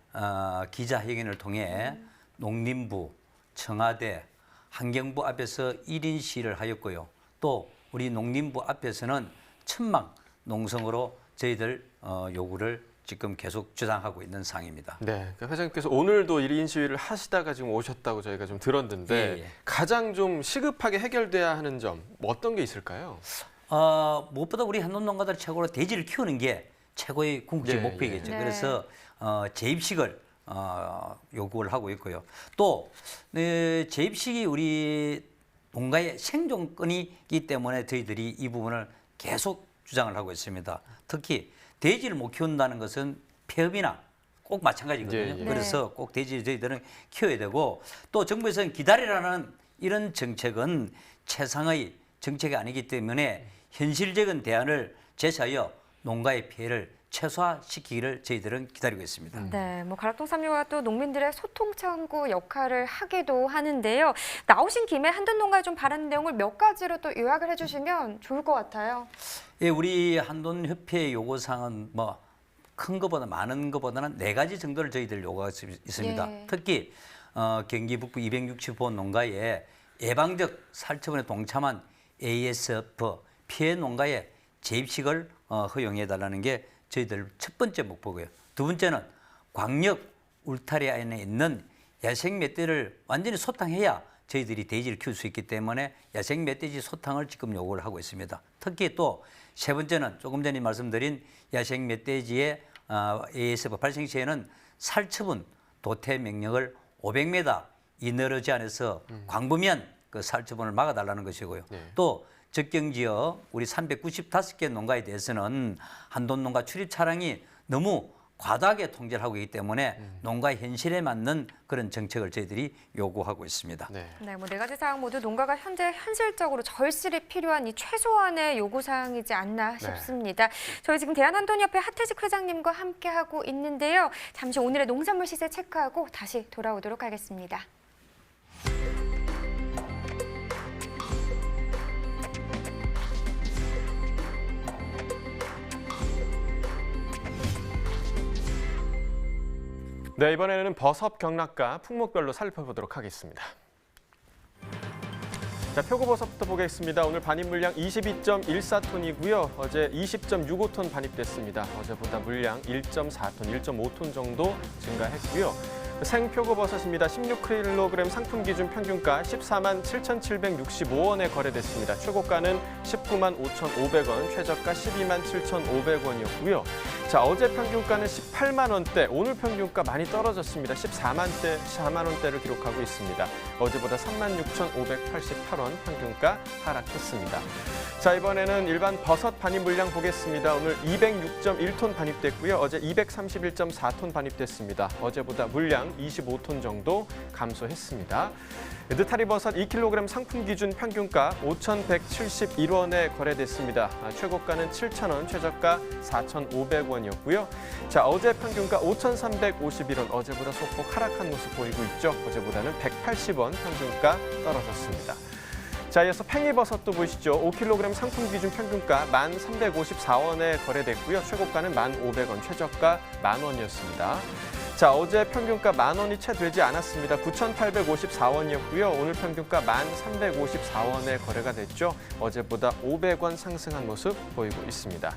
기자회견을 통해 농림부, 청와대, 환경부 앞에서 1인 시위를 하였고요. 또 우리 농림부 앞에서는 천막 농성으로 저희들 요구를 지금 계속 주장하고 있는 상황입니다. 네, 그러니까 회장님께서 오늘도 1인 시위를 하시다가 지금 오셨다고 저희가 좀 들었는데 예. 가장 좀 시급하게 해결돼야 하는 점 어떤 게 있을까요? 무엇보다 우리 한돈 농가들 최고로 돼지를 키우는 게 최고의 궁극적 예, 목표이겠죠. 예. 그래서 재입식을 요구를 하고 있고요. 또 재입식이 우리 농가의 생존권이기 때문에 저희들이 이 부분을 계속 주장을 하고 있습니다. 특히 돼지를 못 키운다는 것은 폐업이나 꼭 마찬가지거든요. 예, 예. 그래서 꼭 돼지를 저희들은 키워야 되고 또 정부에서는 기다리라는 이런 정책은 최상의 정책이 아니기 때문에 현실적인 대안을 제시하여 농가의 피해를 최소화시키기를 저희들은 기다리고 있습니다. 네, 뭐 가락동삼류가 또 농민들의 소통 창구 역할을 하기도 하는데요. 나오신 김에 한돈 농가에 좀 바라는 내용을 몇 가지로 또 요약을 해주시면 좋을 것 같아요. 예, 우리 한돈협회 요구사항은 뭐 큰 것보다 많은 것보다는 4가지 정도를 저희들 요구하고 있습니다. 예. 특히 경기 북부 260호 농가에 예방적 살처분에 동참한 ASF 피해 농가의 재입식을 허용해달라는 게 저희들 첫 번째 목표고요. 두 번째는 광역 울타리 안에 있는 야생 멧돼지를 완전히 소탕해야 저희들이 돼지를 키울 수 있기 때문에 야생 멧돼지 소탕을 지금 요구를 하고 있습니다. 특히 또 세 번째는 조금 전에 말씀드린 야생 멧돼지의 ASF 발생 시에는 살처분 도태 명령을 500m 이내로 제한해서 광범위한 그 살처분을 막아달라는 것이고요. 네. 또 적경지역 우리 395개 농가에 대해서는 한돈 농가 출입 차량이 너무 과다하게 통제를 하고 있기 때문에 농가 현실에 맞는 그런 정책을 저희들이 요구하고 있습니다. 네. 네, 뭐 4가지 사항 모두 농가가 현재 현실적으로 절실히 필요한 이 최소한의 요구 사항이지 않나 싶습니다. 저희 지금 대한한돈협회 하태직 회장님과 함께하고 있는데요. 잠시 오늘의 농산물 시세 체크하고 다시 돌아오도록 하겠습니다. 네, 이번에는 버섯 경락과 품목별로 살펴보도록 하겠습니다. 자, 표고버섯부터 보겠습니다. 오늘 반입 물량 22.14톤이고요. 어제 20.65톤 반입됐습니다. 어제보다 물량 1.4톤, 1.5톤 정도 증가했고요. 생표고버섯입니다. 16kg 상품 기준 평균가 14만 7,765원에 거래됐습니다. 최고가는 19만 5,500원, 최저가 12만 7,500원이었고요. 자, 어제 평균가는 18만 원대, 오늘 평균가 많이 떨어졌습니다. 14만 원대를 기록하고 있습니다. 어제보다 36,588원 평균가 하락했습니다. 자, 이번에는 일반 버섯 반입 물량 보겠습니다. 오늘 206.1톤 반입됐고요. 어제 231.4톤 반입됐습니다. 어제보다 물량 25톤 정도 감소했습니다. 느타리 버섯 2kg 상품 기준 평균가 5,171원에 거래됐습니다. 최고가는 7,000원, 최저가 4,500원이었고요. 자, 어제 평균가 5,351원, 어제보다 소폭 하락한 모습 보이고 있죠. 어제보다는 180원 평균가 떨어졌습니다. 자, 이어서 팽이버섯도 보시죠. 5kg 상품 기준 평균가 1,354원에 거래됐고요. 최고가는 1,500원, 최저가 10,000원이었습니다. 자, 어제 평균가 10,000원이 채 되지 않았습니다. 9,854원이었고요. 오늘 평균가 1,354원에 거래가 됐죠. 어제보다 500원 상승한 모습 보이고 있습니다.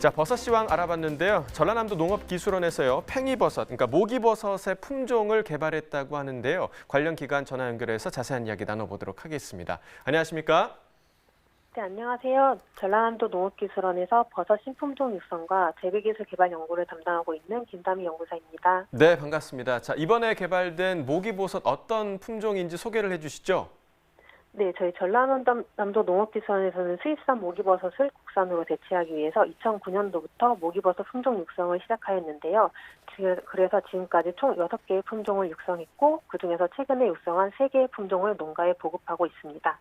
자, 버섯시황 알아봤는데요. 전라남도 농업기술원에서요, 팽이버섯, 그러니까 모기버섯의 품종을 개발했다고 하는데요. 관련 기관 전화 연결해서 자세한 이야기 나눠보도록 하겠습니다. 안녕하십니까? 네, 안녕하세요. 전라남도 농업기술원에서 버섯 신품종 육성과 재배기술 개발 연구를 담당하고 있는 김다미 연구사입니다. 네, 반갑습니다. 자, 이번에 개발된 모기버섯 어떤 품종인지 소개를 해주시죠. 네, 저희 전라남도 농업기술원에서는 수입산 모기버섯을 국산으로 대체하기 위해서 2009년도부터 모기버섯 품종 육성을 시작하였는데요. 그래서 지금까지 총 6개의 품종을 육성했고 그중에서 최근에 육성한 3개의 품종을 농가에 보급하고 있습니다.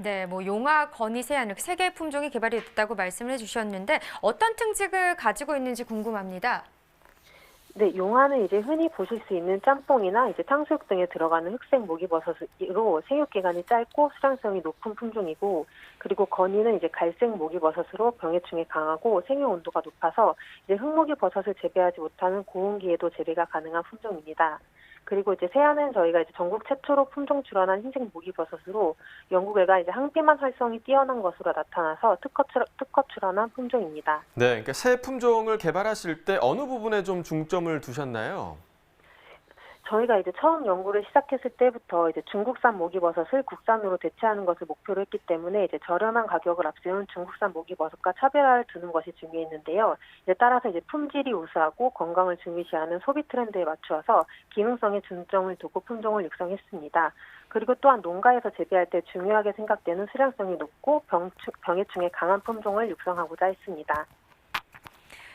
네, 뭐 용화, 건이, 세안 이렇게 3개의 품종이 개발이 됐다고 말씀을 해주셨는데 어떤 특징을 가지고 있는지 궁금합니다. 네, 용화는 이제 흔히 보실 수 있는 짬뽕이나 이제 탕수육 등에 들어가는 흑색 목이버섯으로 생육 기간이 짧고 수량성이 높은 품종이고, 그리고 건이는 이제 갈색 목이버섯으로 병해충에 강하고 생육 온도가 높아서 이제 흑목이버섯을 재배하지 못하는 고온기에도 재배가 가능한 품종입니다. 그리고 이제 새안은 저희가 이제 전국 최초로 품종 출원한 흰색 목이버섯으로 영국애가 이제 항비만 활성이 뛰어난 것으로 나타나서 특허 출원한 품종입니다. 네, 그러니까 새 품종을 개발하실 때 어느 부분에 좀 중점을 두셨나요? 저희가 이제 처음 연구를 시작했을 때부터 이제 중국산 목이버섯을 국산으로 대체하는 것을 목표로 했기 때문에 이제 저렴한 가격을 앞세운 중국산 목이버섯과 차별화를 두는 것이 중요했는데요. 이제 따라서 이제 품질이 우수하고 건강을 중요시하는 소비 트렌드에 맞추어서 기능성에 중점을 두고 품종을 육성했습니다. 그리고 또한 농가에서 재배할 때 중요하게 생각되는 수량성이 높고 병해충에 강한 품종을 육성하고자 했습니다.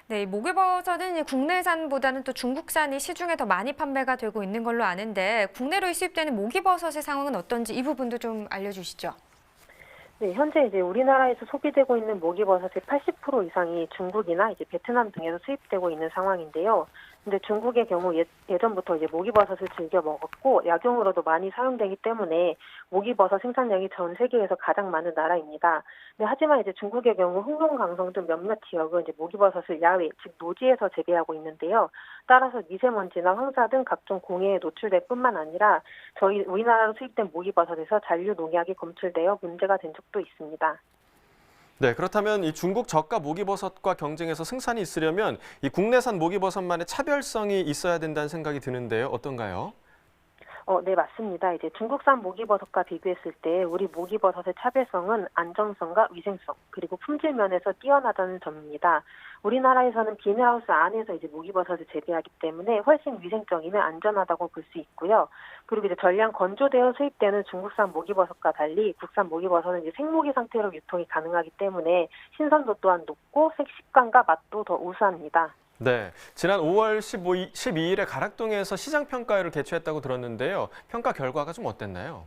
네, 목이버섯은 국내산보다는 또 중국산이 시중에 더 많이 판매가 되고 있는 걸로 아는데 국내로 수입되는 목이버섯의 상황은 어떤지 이 부분도 좀 알려주시죠. 네, 현재 이제 우리나라에서 소비되고 있는 목이버섯의 80% 이상이 중국이나 이제 베트남 등에서 수입되고 있는 상황인데요. 근데 중국의 경우 예전부터 이제 목이버섯을 즐겨 먹었고 약용으로도 많이 사용되기 때문에 목이버섯 생산량이 전 세계에서 가장 많은 나라입니다. 근데 하지만 이제 중국의 경우 흑룡 강성 등 몇몇 지역은 이제 목이버섯을 야외, 즉 노지에서 재배하고 있는데요. 따라서 미세먼지나 황사 등 각종 공해에 노출될 뿐만 아니라 저희 우리나라로 수입된 목이버섯에서 잔류 농약이 검출되어 문제가 된 적도 있습니다. 네, 그렇다면 이 중국 저가 목이버섯과 경쟁해서 승산이 있으려면 이 국내산 목이버섯만의 차별성이 있어야 된다는 생각이 드는데요. 어떤가요? 네, 맞습니다. 이제 중국산 목이버섯과 비교했을 때 우리 목이버섯의 차별성은 안정성과 위생성, 그리고 품질 면에서 뛰어나다는 점입니다. 우리나라에서는 비닐하우스 안에서 이제 목이버섯을 재배하기 때문에 훨씬 위생적이며 안전하다고 볼 수 있고요. 그리고 이제 전량 건조되어 수입되는 중국산 목이버섯과 달리 국산 목이버섯은 이제 생모기 상태로 유통이 가능하기 때문에 신선도 또한 높고 식감과 맛도 더 우수합니다. 네, 지난 5월 12일에 가락동에서 시장평가회를 개최했다고 들었는데요. 평가 결과가 좀 어땠나요?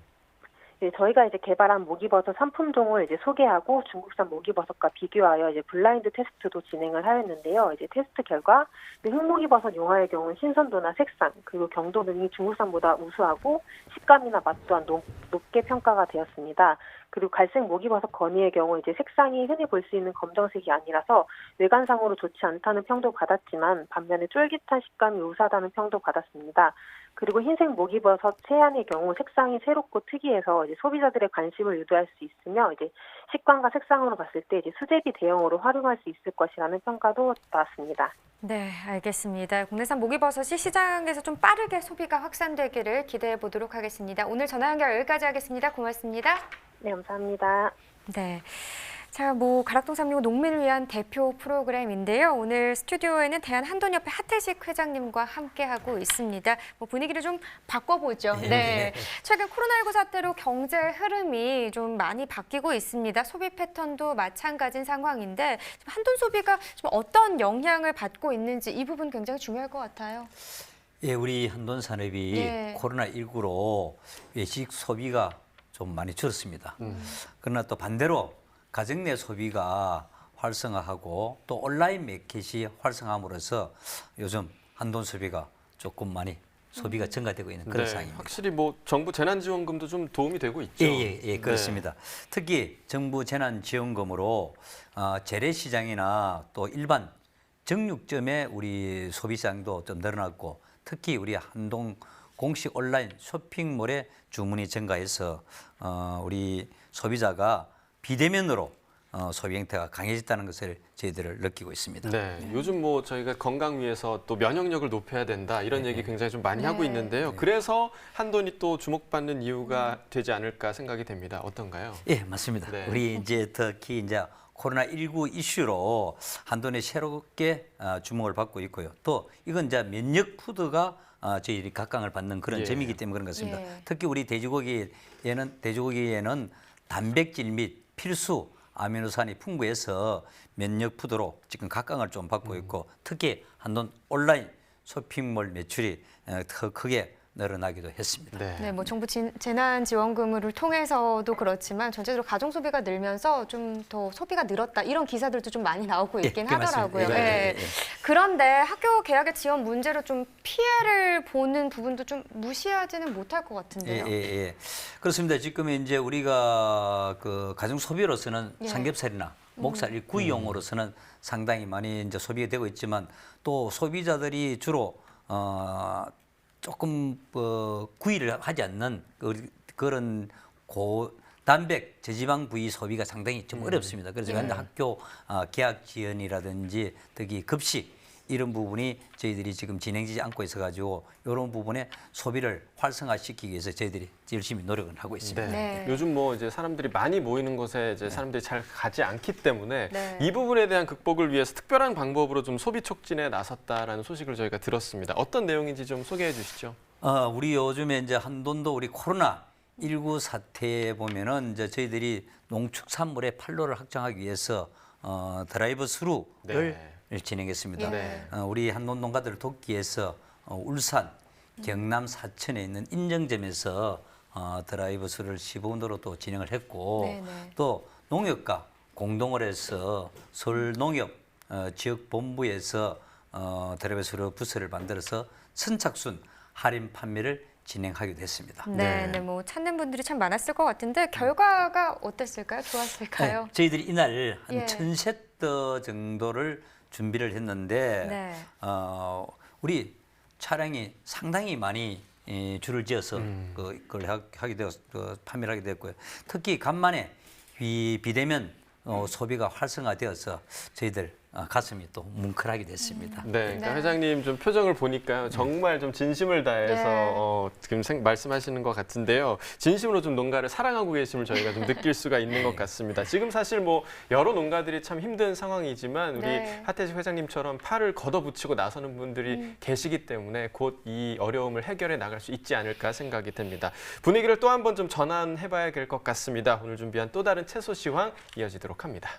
네, 저희가 이제 개발한 목이버섯 3품종을 이제 소개하고 중국산 목이버섯과 비교하여 이제 블라인드 테스트도 진행을 하였는데요. 이제 테스트 결과 흑목이버섯 용화의 경우는 신선도나 색상 그리고 경도 등이 중국산보다 우수하고 식감이나 맛 또한 높게 평가가 되었습니다. 그리고 갈색 목이버섯 건이의 경우 이제 색상이 흔히 볼 수 있는 검정색이 아니라서 외관상으로 좋지 않다는 평도 받았지만 반면에 쫄깃한 식감이 우수하다는 평도 받았습니다. 그리고 흰색 목이버섯 새안의 경우 색상이 새롭고 특이해서 이제 소비자들의 관심을 유도할 수 있으며 이제 식감과 색상으로 봤을 때 이제 수제비 대용으로 활용할 수 있을 것이라는 평가도 나왔습니다. 네, 알겠습니다. 국내산 목이버섯이 시장에서 좀 빠르게 소비가 확산되기를 기대해 보도록 하겠습니다. 오늘 전화 연결 여기까지 하겠습니다. 고맙습니다. 네, 감사합니다. 네. 자, 가락동 365 농민을 위한 대표 프로그램인데요. 오늘 스튜디오에는 대한한돈협회 하태식 회장님과 함께하고 있습니다. 분위기를 좀 바꿔보죠. 네. 최근 코로나19 사태로 경제 흐름이 좀 많이 바뀌고 있습니다. 소비 패턴도 마찬가지인 상황인데 한돈 소비가 좀 어떤 영향을 받고 있는지 이 부분 굉장히 중요할 것 같아요. 예, 우리 한돈 산업이 코로나19로 외식 소비가 좀 많이 줄었습니다. 그러나 또 반대로 가정 내 소비가 활성화하고 또 온라인 매켓이 활성화함으로써 요즘 한돈 소비가 조금 많이 소비가 증가되고 있는 그런 상황입니다. 확실히 정부 재난지원금도 좀 도움이 되고 있죠. 예, 그렇습니다. 특히 정부 재난지원금으로 재래시장이나 또 일반 정육점의 우리 소비량도 좀 늘어났고 특히 우리 한동 공식 온라인 쇼핑몰의 주문이 증가해서 우리 소비자가 비대면으로 소비 행태가 강해졌다는 것을 저희들을 느끼고 있습니다. 네, 요즘 저희가 건강 위해서 또 면역력을 높여야 된다 이런 얘기 굉장히 좀 많이 하고 있는데요. 그래서 한돈이 또 주목받는 이유가 되지 않을까 생각이 됩니다. 어떤가요? 예, 맞습니다. 네. 우리 특히 코로나19 이슈로 한돈이 새롭게 주목을 받고 있고요. 또 이건 면역 푸드가 저희들이 각광을 받는 그런 점이기 때문에 그런 것 같습니다. 특히 우리 돼지고기에는 단백질 및 필수 아미노산이 풍부해서 면역 푸드로 지금 각광을 좀 받고 있고 특히 한돈 온라인 쇼핑몰 매출이 더 크게 늘어나기도 했습니다. 네, 뭐 정부 재난지원금을 통해서도 그렇지만 전체적으로 가정 소비가 늘면서 좀 더 소비가 늘었다 이런 기사들도 좀 많이 나오고 있긴 하더라고요. 그런데 학교 개학의 지원 문제로 좀 피해를 보는 부분도 좀 무시하지는 못할 것 같은데요. 그렇습니다. 지금 이제 우리가 그 가정 소비로서는 삼겹살이나 목살 구이용으로서는 상당히 많이 이제 소비가 되고 있지만 또 소비자들이 주로 조금 구이를 하지 않는 그런 고단백 저지방 부위 소비가 상당히 좀 어렵습니다. 그래서 학교 개학 지원이라든지 특히 급식 이런 부분이 저희들이 지금 진행되지 않고 있어가지고 이런 부분에 소비를 활성화시키기 위해서 저희들이 열심히 노력을 하고 있습니다. 요즘 뭐 이제 사람들이 많이 모이는 곳에 이제 사람들이 잘 가지 않기 때문에 이 부분에 대한 극복을 위해서 특별한 방법으로 좀 소비 촉진에 나섰다라는 소식을 저희가 들었습니다. 어떤 내용인지 좀 소개해 주시죠. 우리 요즘에 이제 한돈도 우리 코로나19 사태에 보면은 이제 저희들이 농축산물의 판로를 확장하기 위해서 드라이브 스루를 진행했습니다. 우리 한돈 농가들을 돕기 위해서 울산, 경남 사천에 있는 인정점에서 드라이브 스루를 15분도로 또 진행을 했고 또 농협과 공동을 해서 서울 농협 지역 본부에서 드라이브 스루 부스를 만들어서 선착순 할인 판매를 진행하기도 했습니다. 뭐 찾는 분들이 참 많았을 것 같은데 결과가 어땠을까요? 좋았을까요? 저희들이 이날 한 1,000세트 정도를 준비를 했는데 우리 차량이 상당히 많이 줄을 지어서 그걸 하게 되어 판매를 하게 됐고요. 특히 간만에 비대면 소비가 활성화되어서 저희들 가슴이 또 뭉클하게 됐습니다. 그러니까 회장님 좀 표정을 보니까 정말 좀 진심을 다해서 지금 말씀하시는 것 같은데요. 진심으로 좀 농가를 사랑하고 계심을 저희가 좀 느낄 수가 있는 것 같습니다. 지금 사실 뭐 여러 농가들이 참 힘든 상황이지만 우리 하태식 회장님처럼 팔을 걷어붙이고 나서는 분들이 계시기 때문에 곧 이 어려움을 해결해 나갈 수 있지 않을까 생각이 됩니다. 분위기를 또 한 번 좀 전환해봐야 될 것 같습니다. 오늘 준비한 또 다른 채소 시황 이어지도록 합니다.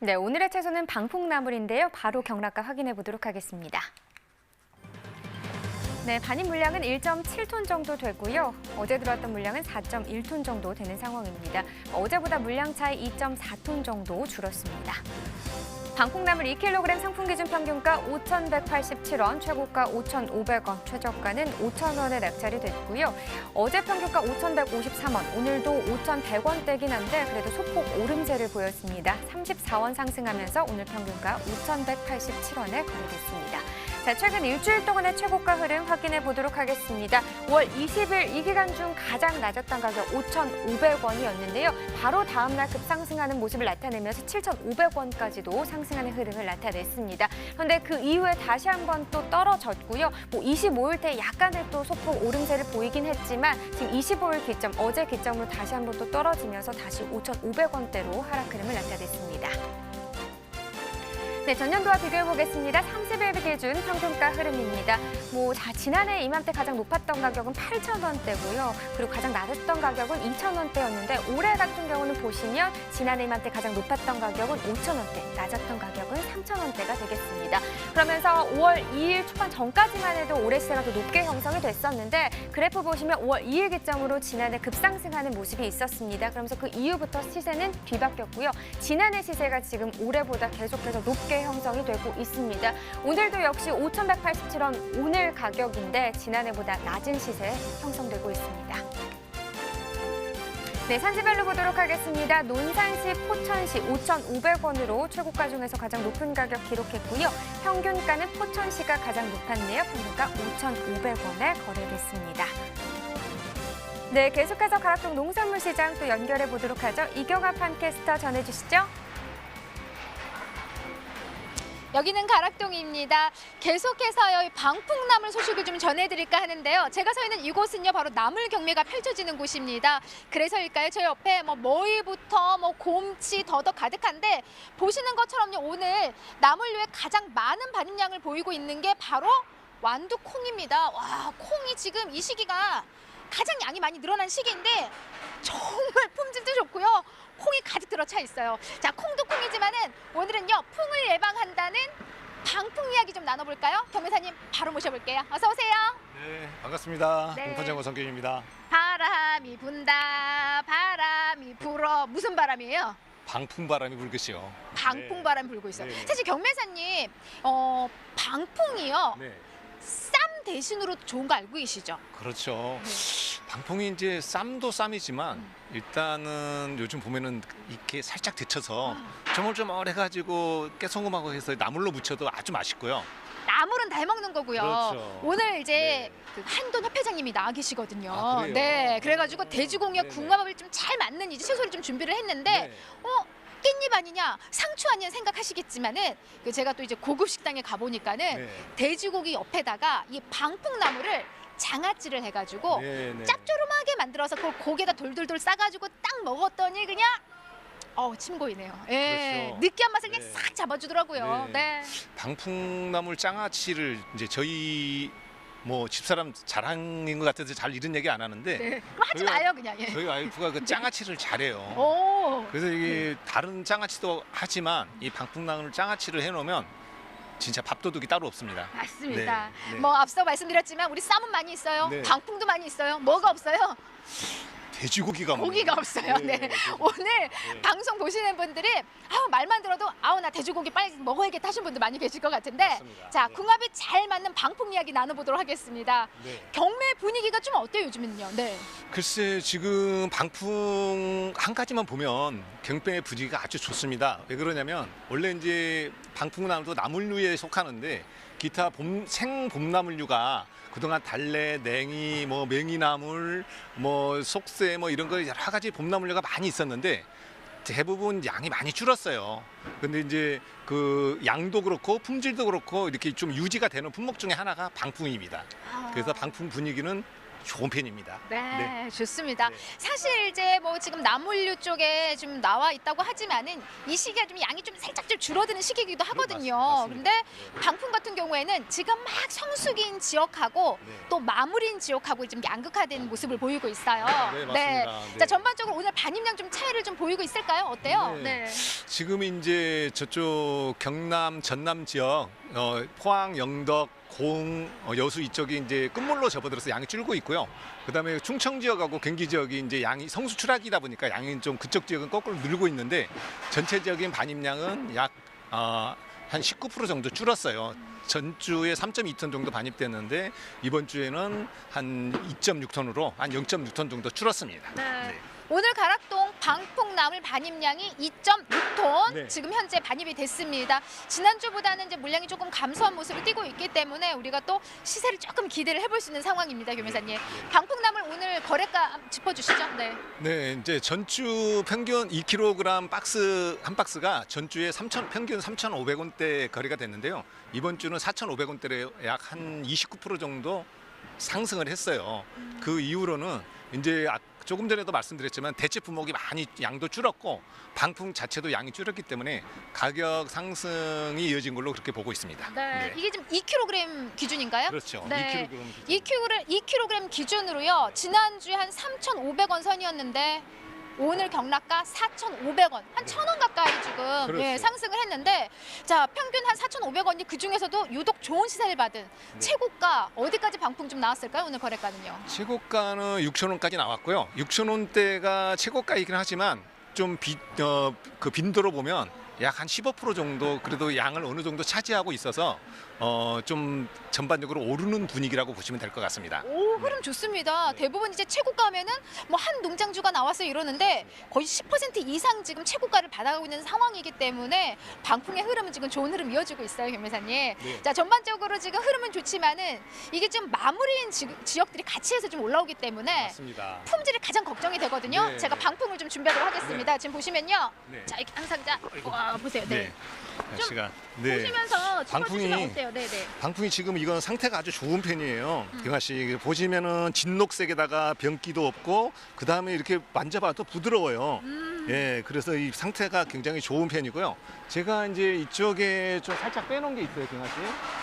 네, 오늘의 채소는 방풍나물인데요. 바로 경락과 확인해 보도록 하겠습니다. 네, 반입 물량은 1.7톤 정도 되고요. 어제 들어왔던 물량은 4.1톤 정도 되는 상황입니다. 어제보다 물량 차이 2.4톤 정도 줄었습니다. 방풍나물 2kg 상품 기준 평균가 5,187원, 최고가 5,500원, 최저가는 5,000원에 낙찰이 됐고요. 어제 평균가 5,153원, 오늘도 5,100원대긴 한데 그래도 소폭 오름세를 보였습니다. 34원 상승하면서 오늘 평균가 5,187원에 거래됐습니다. 자, 최근 일주일 동안의 최고가 흐름 확인해 보도록 하겠습니다. 5월 20일 이 기간 중 가장 낮았던 가격 5,500원이었는데요. 바로 다음 날 급상승하는 모습을 나타내면서 7,500원까지도 상승하는 흐름을 나타냈습니다. 그런데 그 이후에 다시 한번 또 떨어졌고요. 25일째 약간의 또 소폭 오름세를 보이긴 했지만 지금 25일 기점, 어제 기점으로 다시 한번 또 떨어지면서 다시 5,500원대로 하락 흐름을 나타냈습니다. 네, 전년도와 비교해 보겠습니다. 30일 기준 평균가 흐름입니다. 지난해 이맘때 가장 높았던 가격은 8,000원대고요. 그리고 가장 낮았던 가격은 2,000원대였는데 올해 같은 경우는 보시면 지난해 이맘때 가장 높았던 가격은 5,000원대, 낮았던 가격은 3,000원대가 되겠습니다. 그러면서 5월 2일 초반 전까지만 해도 올해 시세가 더 높게 형성이 됐었는데 그래프 보시면 5월 2일 기점으로 지난해 급상승하는 모습이 있었습니다. 그러면서 그 이후부터 시세는 뒤바뀌었고요. 지난해 시세가 지금 올해보다 계속해서 높게 형성이 되고 있습니다. 오늘도 역시 5,187원 오늘 가격인데 지난해보다 낮은 시세 형성되고 있습니다. 네, 산지별로 보도록 하겠습니다. 논산시, 포천시 5,500원으로 최고가 중에서 가장 높은 가격 기록했고요. 평균가는 포천시가 가장 높았네요. 평균가 5,500원에 거래됐습니다. 네, 계속해서 가락동 농산물 시장 또 연결해 보도록 하죠. 이경아 팟캐스터 전해주시죠. 여기는 가락동입니다. 계속해서 방풍나물 소식을 좀 전해드릴까 하는데요. 제가 서 있는 이곳은요, 바로 나물 경매가 펼쳐지는 곳입니다. 그래서일까요? 저 옆에 머위부터 곰치, 더덕 가득한데 보시는 것처럼요, 오늘 나물류에 가장 많은 반입량을 보이고 있는 게 바로 완두콩입니다. 와, 콩이 지금 이 시기가 가장 양이 많이 늘어난 시기인데 정말 품질도 좋고요. 콩이 가득 들어차 있어요. 자, 콩도 콩이지만은 오늘은요 풍을 예방한다는 방풍 이야기 좀 나눠볼까요? 경매사님 바로 모셔볼게요. 어서 오세요. 네, 반갑습니다. 네. 공판장고 성균입니다. 바람이 분다, 바람이 불어. 무슨 바람이에요? 방풍 바람이 불겠어요. 방풍 바람 불고 있어요. 네, 네. 사실 경매사님, 방풍이요. 네, 쌈 대신으로 좋은 거 알고 계시죠? 그렇죠. 네. 방풍이 이제 쌈도 쌈이지만 일단은 요즘 보면은 이렇게 살짝 데쳐서 조물조물해가지고 깨소금하고 해서 나물로 무쳐도 아주 맛있고요. 나물은 다 해먹는 거고요. 그렇죠. 오늘 이제 네. 그 한돈 협회장님이 나와 계시거든요. 아, 그래요? 네, 그래가지고 돼지고기와 네네. 궁합을 좀 잘 맞는 이제 채소를 좀 준비를 했는데, 네. 깻잎 아니냐, 상추 아니냐 생각하시겠지만은 그 제가 또 이제 고급 식당에 가 보니까는 네. 돼지고기 옆에다가 이 방풍나물을 장아찌를 해가지고 네, 네. 짭조름하게 만들어서 그걸 고기에다 돌돌돌 싸가지고 딱 먹었더니 그냥 침 고이네요. 예, 그렇죠. 느끼한 맛을 그냥 네. 싹 잡아주더라고요. 네. 네. 방풍나물 장아찌를 이제 저희 뭐 집사람 자랑인 것 같아서 잘 이런 얘기 안 하는데 네. 그럼 하지 저희가- 마요 그냥. 예. 저희 와이프가 그 장아찌를 잘해요. 오. 그래서 이게 다른 장아찌도 하지만 이 방풍나물 장아찌를 해놓으면 진짜 밥도둑이 따로 없습니다. 맞습니다. 네, 네. 뭐 앞서 말씀드렸지만 우리 쌈은 많이 있어요. 네. 방풍도 많이 있어요. 뭐가 없어요? 돼지고기가 고기가 없어요. 네. 오늘 방송 보시는 분들이 말만 들어도 나 돼지고기 빨리 먹어야겠다 하시는 분들 많이 계실 것 같은데, 맞습니다. 자, 네. 궁합이 잘 맞는 방풍 이야기 나눠보도록 하겠습니다. 네. 경매 분위기가 좀 어때요 요즘은요? 네. 글쎄 지금 방풍 한 가지만 보면 경매 분위기가 아주 좋습니다. 왜 그러냐면 원래 이제 방풍나물도 나물류에 속하는데 기타 생봄나물류가 그동안 달래, 냉이, 뭐 맹이나물, 뭐 속세 뭐 이런 거 여러 가지 봄나물류가 많이 있었는데 대부분 양이 많이 줄었어요. 근데 이제 그 양도 그렇고 품질도 그렇고 이렇게 좀 유지가 되는 품목 중에 하나가 방풍입니다. 그래서 방풍 분위기는 좋은 편입니다. 네, 좋습니다. 네. 사실 이제 뭐 지금 나물류 쪽에 좀 나와 있다고 하지만은 이 시기가 좀 양이 좀 살짝 좀 줄어드는 시기이기도 하거든요. 맞습니다. 그런데 방풍 같은 경우에는 지금 막 성수기인 지역하고 네. 또 마무리인 지역하고 좀 양극화된 모습을 보이고 있어요. 네, 맞습니다. 네. 자, 전반적으로 오늘 반입량 좀 차이를 좀 보이고 있을까요? 어때요? 네. 지금 이제 저쪽 경남, 전남 지역, 포항, 영덕, 고흥, 여수 이쪽이 이제 끝물로 접어들어서 양이 줄고 있고요. 그다음에 충청 지역하고 경기 지역이 이제 양이 성수 추락이다 보니까 양이 좀 그쪽 지역은 거꾸로 늘고 있는데 전체적인 반입량은 약 한 19% 정도 줄었어요. 전주에 3.2톤 정도 반입됐는데 이번 주에는 한 2.6톤으로 한 0.6톤 정도 줄었습니다. 네. 오늘 가락동 방풍나물 반입량이 2.6톤 네. 지금 현재 반입이 됐습니다. 지난주보다는 이제 물량이 조금 감소한 모습을 띠고 있기 때문에 우리가 또 시세를 조금 기대를 해볼 수 있는 상황입니다, 교매사님. 방풍나물 오늘 거래가 짚어주시죠. 네. 네, 이제 전주 평균 2kg 박스 한 박스가 전주에 평균 3,500원대 거래가 됐는데요. 이번 주는 4,500원대로 약 한 29% 정도 상승을 했어요. 그 이후로는 이제 조금 전에도 말씀드렸지만 대체 품목이 많이 양도 줄었고 방풍 자체도 양이 줄었기 때문에 가격 상승이 이어진 걸로 그렇게 보고 있습니다. 네. 이게 지금 2kg 기준인가요? 그렇죠. 네. 2kg 2kg 기준으로요. 지난주에 한 3,500원 선이었는데 오늘 경락가 4,500원, 한 1,000원 가까이 지금 그렇죠. 예, 상승을 했는데, 자, 평균 한 4,500원이 그 중에서도 유독 좋은 시세를 받은 최고가 어디까지 방풍 좀 나왔을까요? 오늘 거래가는요? 최고가는 6,000원까지 나왔고요. 6,000원대가 최고가이긴 하지만 좀 그 빈도로 보면 약 한 15% 정도 그래도 양을 어느 정도 차지하고 있어서 좀 전반적으로 오르는 분위기라고 보시면 될 것 같습니다. 오, 흐름 좋습니다. 대부분 이제 최고가면은 뭐 한 농장주가 나와서 이러는데 거의 10% 이상 지금 최고가를 받아가고 있는 상황이기 때문에 방풍의 흐름은 지금 좋은 흐름 이어지고 있어요, 김 회사님. 네. 자, 전반적으로 지금 흐름은 좋지만은 이게 좀 마무리인 지역들이 같이 해서 좀 올라오기 때문에 맞습니다. 품질이 가장 걱정이 되거든요. 네, 제가 네. 방풍을 좀 준비하도록 하겠습니다. 지금 보시면요. 네. 자, 이렇게 한 상자. 와, 보세요. 네. 날씨가 네. 보시면서 짚어주시면 방풍이- 어때요? 네, 네. 방풍이 지금 이건 상태가 아주 좋은 편이에요. 경아 씨 보시면은 진녹색에다가 병기도 없고 그 다음에 이렇게 만져봐도 부드러워요. 예, 그래서 이 상태가 굉장히 좋은 편이고요. 제가 이제 이쪽에 좀 살짝 빼놓은 게 있어요, 경아 씨.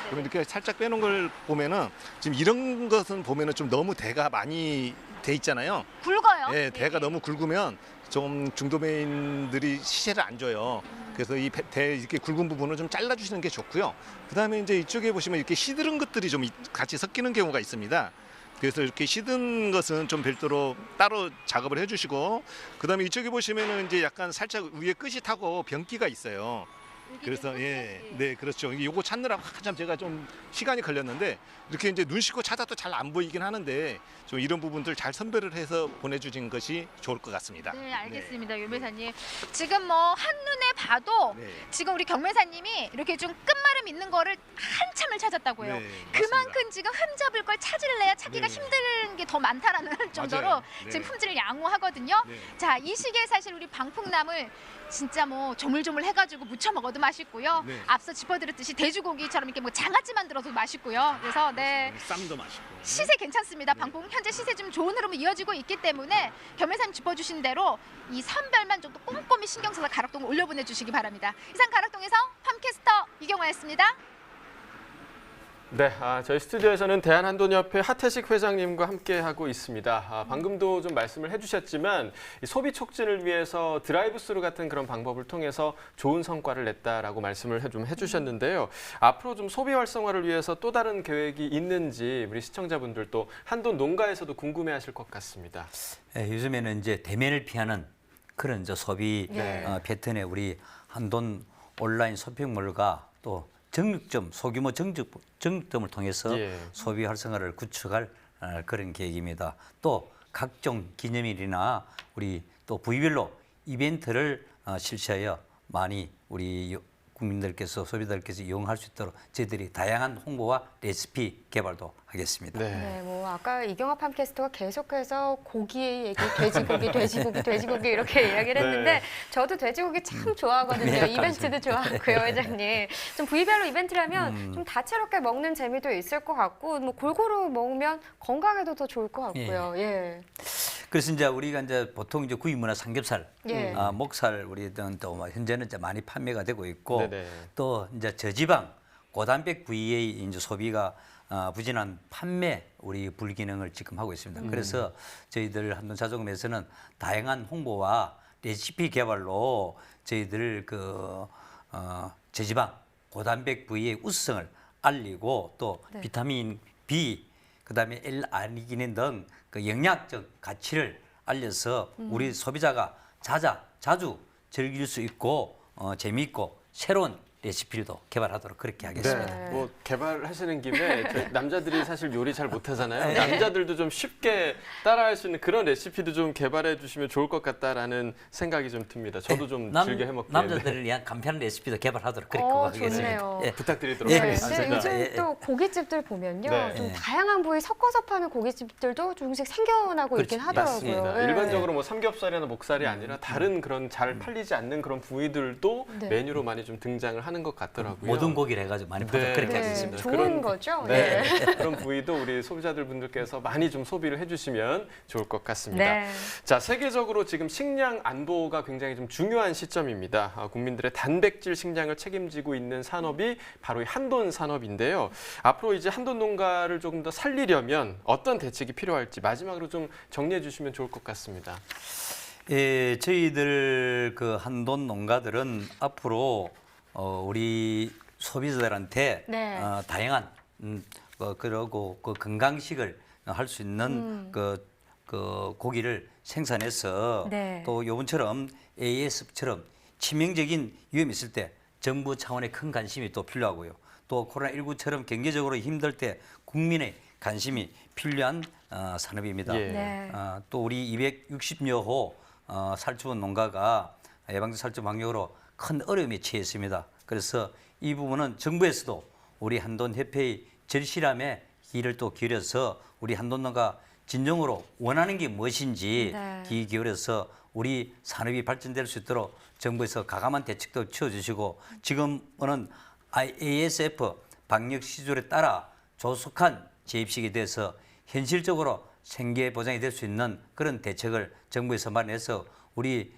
그러면 이렇게 살짝 빼놓은 걸 보면은 지금 이런 것은 보면은 좀 너무 대가 많이 돼 있잖아요. 굵어요. 예, 대가 너무 굵으면 좀 중도배인들이 시세를 안 줘요. 그래서 이 대 이렇게 굵은 부분을 좀 잘라주시는 게 좋고요. 그다음에 이제 이쪽에 보시면 이렇게 시드른 것들이 좀 같이 섞이는 경우가 있습니다. 그래서 이렇게 시든 것은 좀 별도로 따로 작업을 해주시고, 그다음에 이쪽에 보시면은 이제 약간 살짝 위에 끝이 타고 변기가 있어요. 그래서 네, 그렇죠. 요거 찾느라고 한참 제가 좀 시간이 걸렸는데, 이렇게 이제 눈 씻고 찾아도 잘 안 보이긴 하는데 좀 이런 부분들 잘 선별을 해서 보내주신 것이 좋을 것 같습니다. 네, 알겠습니다. 유매사님. 지금 뭐 한눈에 봐도 네. 지금 우리 경매사님이 이렇게 좀 끝말음 있는 거를 한참을 찾았다고요. 네, 그만큼 지금 흠잡을 걸 찾으려야 찾기가 네. 힘든 게 더 많다라는 정도로 맞아요. 네. 지금 품질을 양호하거든요. 네. 자, 이 시기에 사실 우리 방풍나물 진짜 뭐 조물조물 해가지고 무쳐 먹어도 맛있고요. 네. 앞서 짚어드렸듯이 돼지고기처럼 이렇게 뭐 장아찌 만들어도 맛있고요. 그래서 네. 쌈도 맛있고. 시세 괜찮습니다. 네. 방풍 현재 시세 좀 좋은 흐름이 이어지고 있기 때문에 경매사님 짚어주신 대로 이 선별만 좀 더 꼼꼼히 신경 써서 가락동 올려보내 주시기 바랍니다. 이상 가락동에서 팜캐스터 이경화였습니다. 네, 저희 스튜디오에서는 대한한돈협회 하태식 회장님과 함께하고 있습니다. 방금도 좀 말씀을 해주셨지만 이 소비 촉진을 위해서 드라이브스루 같은 그런 방법을 통해서 좋은 성과를 냈다라고 말씀을 좀 해주셨는데요. 앞으로 좀 소비 활성화를 위해서 또 다른 계획이 있는지 우리 시청자분들도 한돈 농가에서도 궁금해하실 것 같습니다. 예, 요즘에는 이제 대면을 피하는 그런 저 소비 네. 패턴에 우리 한돈 온라인 쇼핑몰과 또 정육점, 소규모 정육점을 통해서 예. 소비 활성화를 구축할 그런 계획입니다. 또 각종 기념일이나 우리 또 부위별로 이벤트를 실시하여 많이 우리 국민들께서 소비자들께서 이용할 수 있도록 저희들이 다양한 홍보와 레시피 개발도 하겠습니다. 네, 뭐 아까 이경화 팜캐스터가 계속해서 고기 얘기, 돼지고기 이렇게 이야기를 했는데 네. 저도 돼지고기 참 좋아하거든요. 네, 이벤트도 좋아하고요, 회장님. 좀 부위별로 이벤트라면 좀 다채롭게 먹는 재미도 있을 것 같고, 뭐 골고루 먹으면 건강에도 더 좋을 것 같고요. 예. 그래서 이제 우리가 이제 보통 이제 구이무나 삼겹살, 예. 목살 우리는 또 현재는 이제 많이 판매가 되고 있고 네네. 또 이제 저지방, 고단백 부위의 이제 소비가 부진한 판매 우리 불기능을 지금 하고 있습니다. 그래서 저희들 한돈자조금에서는 다양한 홍보와 레시피 개발로 저희들 그 저지방, 고단백 부위의 우수성을 알리고 또 네. 비타민 B, 그다음에 L-아르기닌 등 그 영양적 가치를 알려서 우리 소비자가 자주 즐길 수 있고 재미있고 새로운 레시피도 개발하도록 그렇게 하겠습니다. 네, 뭐 개발하시는 김에 저희 남자들이 사실 요리 잘 못하잖아요. 남자들도 좀 쉽게 따라할 수 있는 그런 레시피도 좀 개발해 주시면 좋을 것 같다라는 생각이 좀 듭니다. 저도 좀 즐겨 해먹기에. 남자들을 위한 간편한 레시피도 개발하도록 그렇게 하겠습니다. 좋네요. 예. 부탁드리도록 네, 하겠습니다. 근데 요즘 예, 예. 또 고깃집들 보면요, 네. 좀 예. 다양한 부위 섞어서 파는 고깃집들도 조금씩 생겨나고 그렇지, 있긴 하더라고요. 맞습니다. 예. 일반적으로 뭐 삼겹살이나 목살이 아니라 다른 그런 잘 팔리지 않는 그런 부위들도 네. 메뉴로 많이 좀 등장을 하는 것 같더라고요. 모든 고기를 해가지고 많이 팔도록 네. 그렇게 네, 하겠습니다. 좋은 그런- 거죠. 네, 예. 그런 부위도 우리 소비자들 분들께서 많이 좀 소비를 해주시면 좋을 것 같습니다. 네. 자, 세계적으로 지금 식량 안보가 굉장히 좀 중요한 시점입니다. 국민들의 단백질 식량을 책임지고 있는 산업이 바로 이 한돈 산업인데요. 앞으로 이제 한돈 농가를 조금 더 살리려면 어떤 대책이 필요할지 마지막으로 좀 정리해 주시면 좋을 것 같습니다. 예, 저희들 그 한돈 농가들은 앞으로 우리 소비자들한테 네. 다양한 그리고 그 건강식을 할 수 있는 그 고기를 생산해서 네. 또 요번처럼 AS처럼 치명적인 위험이 있을 때 정부 차원의 큰 관심이 또 필요하고요. 또 코로나19처럼 경제적으로 힘들 때 국민의 관심이 필요한 산업입니다. 예. 네. 또 우리 260여 호 살주원 농가가 예방적 살주 방역으로 큰 어려움에 처했습니다. 그래서 이 부분은 정부에서도 우리 한돈협회의 절실함에 귀를 또 기울여서 우리 한돈농가 진정으로 원하는 게 무엇인지 네. 귀 기울여서 우리 산업이 발전될 수 있도록 정부에서 가감한 대책도 취해주시고 지금은 ASF 방역 시술에 따라 조속한 재입식에 대해서 현실적으로 생계 보장이 될 수 있는 그런 대책을 정부에서 마련해서 우리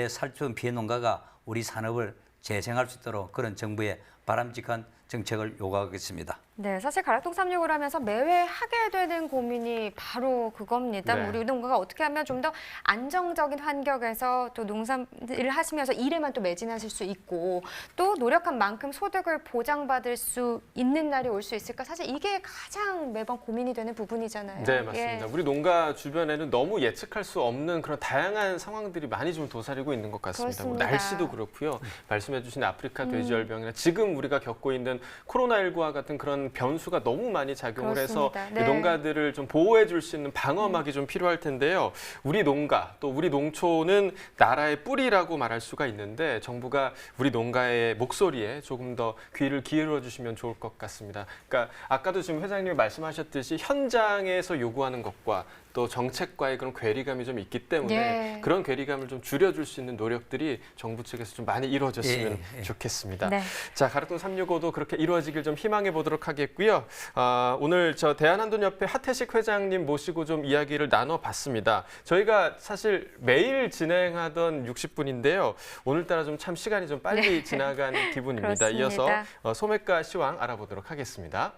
살충 피해 농가가 우리 산업을 재생할 수 있도록 그런 정부의 바람직한 정책을 요구하겠습니다. 네, 사실 가락동 365를 하면서 매회 하게 되는 고민이 바로 그겁니다. 네. 우리 농가가 어떻게 하면 좀 더 안정적인 환경에서 또 농사를 하시면서 일에만 또 매진하실 수 있고 또 노력한 만큼 소득을 보장받을 수 있는 날이 올 수 있을까? 사실 이게 가장 매번 고민이 되는 부분이잖아요. 네, 맞습니다. 예. 우리 농가 주변에는 너무 예측할 수 없는 그런 다양한 상황들이 많이 좀 도사리고 있는 것 같습니다. 뭐 그렇습니다. 날씨도 그렇고요. 말씀해 주신 아프리카 돼지열병이나 지금 우리가 겪고 있는 코로나19와 같은 그런 변수가 너무 많이 작용을 해서 그렇습니다. 이 네. 농가들을 좀 보호해 줄 수 있는 방어막이 좀 필요할 텐데요. 우리 농가 또 우리 농촌은 나라의 뿌리라고 말할 수가 있는데 정부가 우리 농가의 목소리에 조금 더 귀를 기울여 주시면 좋을 것 같습니다. 그러니까 아까도 지금 회장님이 말씀하셨듯이 현장에서 요구하는 것과 또 정책과의 그런 괴리감이 좀 있기 때문에 예. 그런 괴리감을 좀 줄여줄 수 있는 노력들이 정부 측에서 좀 많이 이루어졌으면 좋겠습니다. 네. 자, 가락동 365도 그렇게 이루어지길 좀 희망해 보도록 하겠고요. 오늘 저 대한한돈협회 하태식 회장님 모시고 좀 이야기를 나눠봤습니다. 저희가 사실 매일 진행하던 60분인데요. 오늘따라 좀 참 시간이 좀 빨리 지나간 기분입니다. 이어서 그렇습니다. 소매가 시황 알아보도록 하겠습니다.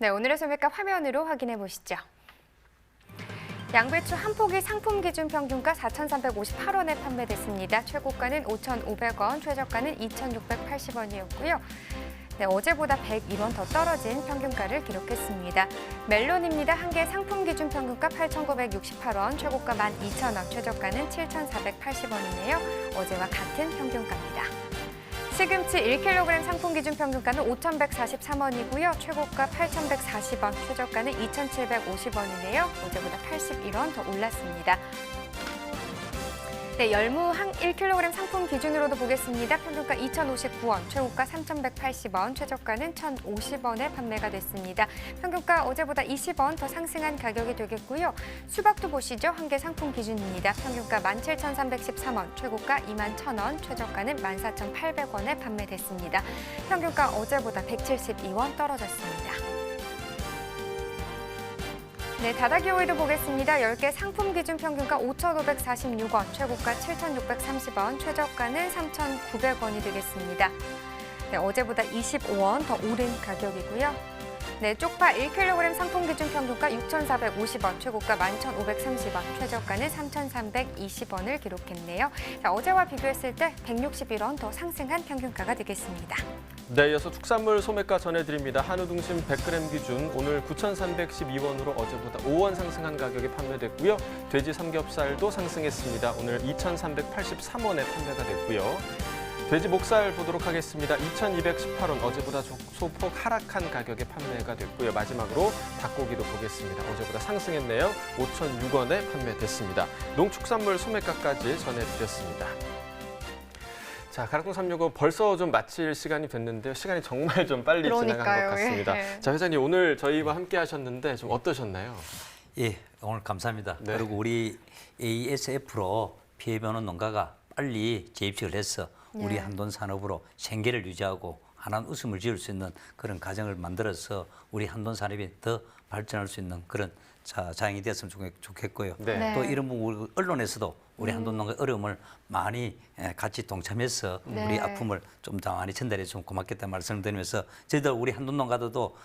네, 오늘의 소매가 화면으로 확인해 보시죠. 양배추 한 포기 상품 기준 평균가 4,358원에 판매됐습니다. 최고가는 5,500원, 최저가는 2,680원이었고요. 네, 어제보다 101원 더 떨어진 평균가를 기록했습니다. 멜론입니다. 한 개 상품 기준 평균가 8,968원, 최고가 12,000원, 최저가는 7,480원이네요. 어제와 같은 평균가입니다. 시금치 1kg 상품 기준 평균가는 5,143원이고요. 최고가 8,140원, 최저가는 2,750원이네요. 어제보다 81원 더 올랐습니다. 네, 열무 1kg 상품 기준으로도 보겠습니다. 평균가 2,059원, 최고가 3,180원, 최저가는 1,050원에 판매가 됐습니다. 평균가 어제보다 20원 더 상승한 가격이 되겠고요. 수박도 보시죠. 한 개 상품 기준입니다. 평균가 17,313원, 최고가 21,000원, 최저가는 14,800원에 판매됐습니다. 평균가 어제보다 172원 떨어졌습니다. 네, 다다기 오이도 보겠습니다. 10개 상품 기준 평균가 5,546원, 최고가 7,630원, 최저가는 3,900원이 되겠습니다. 네, 어제보다 25원 더 오른 가격이고요. 네, 쪽파 1kg 상품 기준 평균가 6,450원, 최고가 11,530원, 최저가는 3,320원을 기록했네요. 자, 어제와 비교했을 때 161원 더 상승한 평균가가 되겠습니다. 네, 이어서 축산물 소매가 전해드립니다. 한우 등심 100g 기준 오늘 9,312원으로 어제보다 5원 상승한 가격에 판매됐고요. 돼지 삼겹살도 상승했습니다. 오늘 2,383원에 판매가 됐고요. 돼지 목살 보도록 하겠습니다. 2,218원, 어제보다 소폭 하락한 가격에 판매가 됐고요. 마지막으로 닭고기도 보겠습니다. 어제보다 상승했네요. 5,006원에 판매됐습니다. 농축산물 소매가까지 전해드렸습니다. 자, 가락동 365 벌써 좀 마칠 시간이 됐는데요. 시간이 정말 좀 빨리 지나간 것 같습니다. 예. 자, 회장님 오늘 저희와 함께 하셨는데 좀 어떠셨나요? 예, 오늘 감사합니다. 네. 그리고 우리 ASF로 피해보는 농가가 빨리 재입식을 해서 우리 네. 한돈 산업으로 생계를 유지하고 환한 웃음을 지을 수 있는 그런 가정을 만들어서 우리 한돈 산업이 더 발전할 수 있는 그런 자양이 되었으면 좋겠고요. 네. 네. 또 이런 부분 언론에서도 우리 한돈 농가의 어려움을 많이 같이 동참해서 네. 우리 아픔을 좀 더 많이 전달해 주면 고맙겠다는 말씀을 드리면서 저희들 우리 한돈 농가들도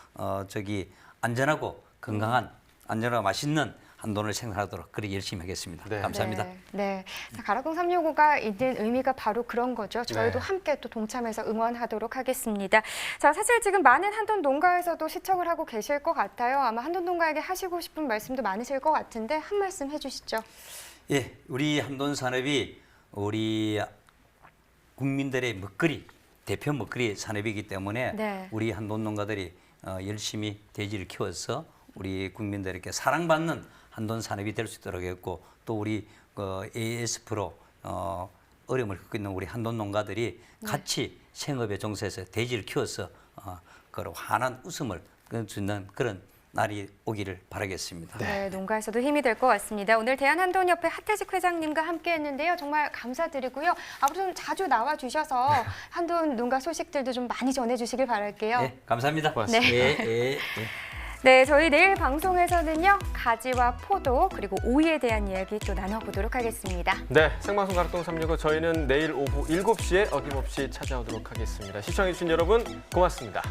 안전하고 건강한 안전하고 맛있는 한돈을 생산하도록 그렇게 열심히 하겠습니다. 네. 감사합니다. 네. 자, 가락동 365가 있는 의미가 바로 그런 거죠. 저희도 네. 함께 또 동참해서 응원하도록 하겠습니다. 자, 사실 지금 많은 한돈 농가에서도 시청을 하고 계실 것 같아요. 아마 한돈 농가에게 하시고 싶은 말씀도 많으실 것 같은데 한 말씀 해주시죠. 예, 우리 한돈 산업이 우리 국민들의 먹거리, 대표 먹거리 산업이기 때문에 네. 우리 한돈 농가들이 열심히 돼지를 키워서 우리 국민들에게 사랑받는 한돈 산업이 될 수 있도록 했고 또 우리 ASF로 어려움을 겪고 있는 우리 한돈 농가들이 같이 생업에 종사해서 돼지를 키워서 그런 환한 웃음을 줄 수 있는 그런 날이 오기를 바라겠습니다. 네, 농가에서도 힘이 될 것 같습니다. 오늘 대한한돈협회 하태식 회장님과 함께했는데요. 정말 감사드리고요. 앞으로 좀 자주 나와주셔서 한돈 농가 소식들도 좀 많이 전해주시길 바랄게요. 네, 감사합니다. 고맙습니다. 네, 저희 내일 방송에서는요. 가지와 포도 그리고 오이에 대한 이야기 또 나눠보도록 하겠습니다. 네, 생방송 가락동 365 저희는 내일 오후 7시에 어김없이 찾아오도록 하겠습니다. 시청해주신 여러분 고맙습니다.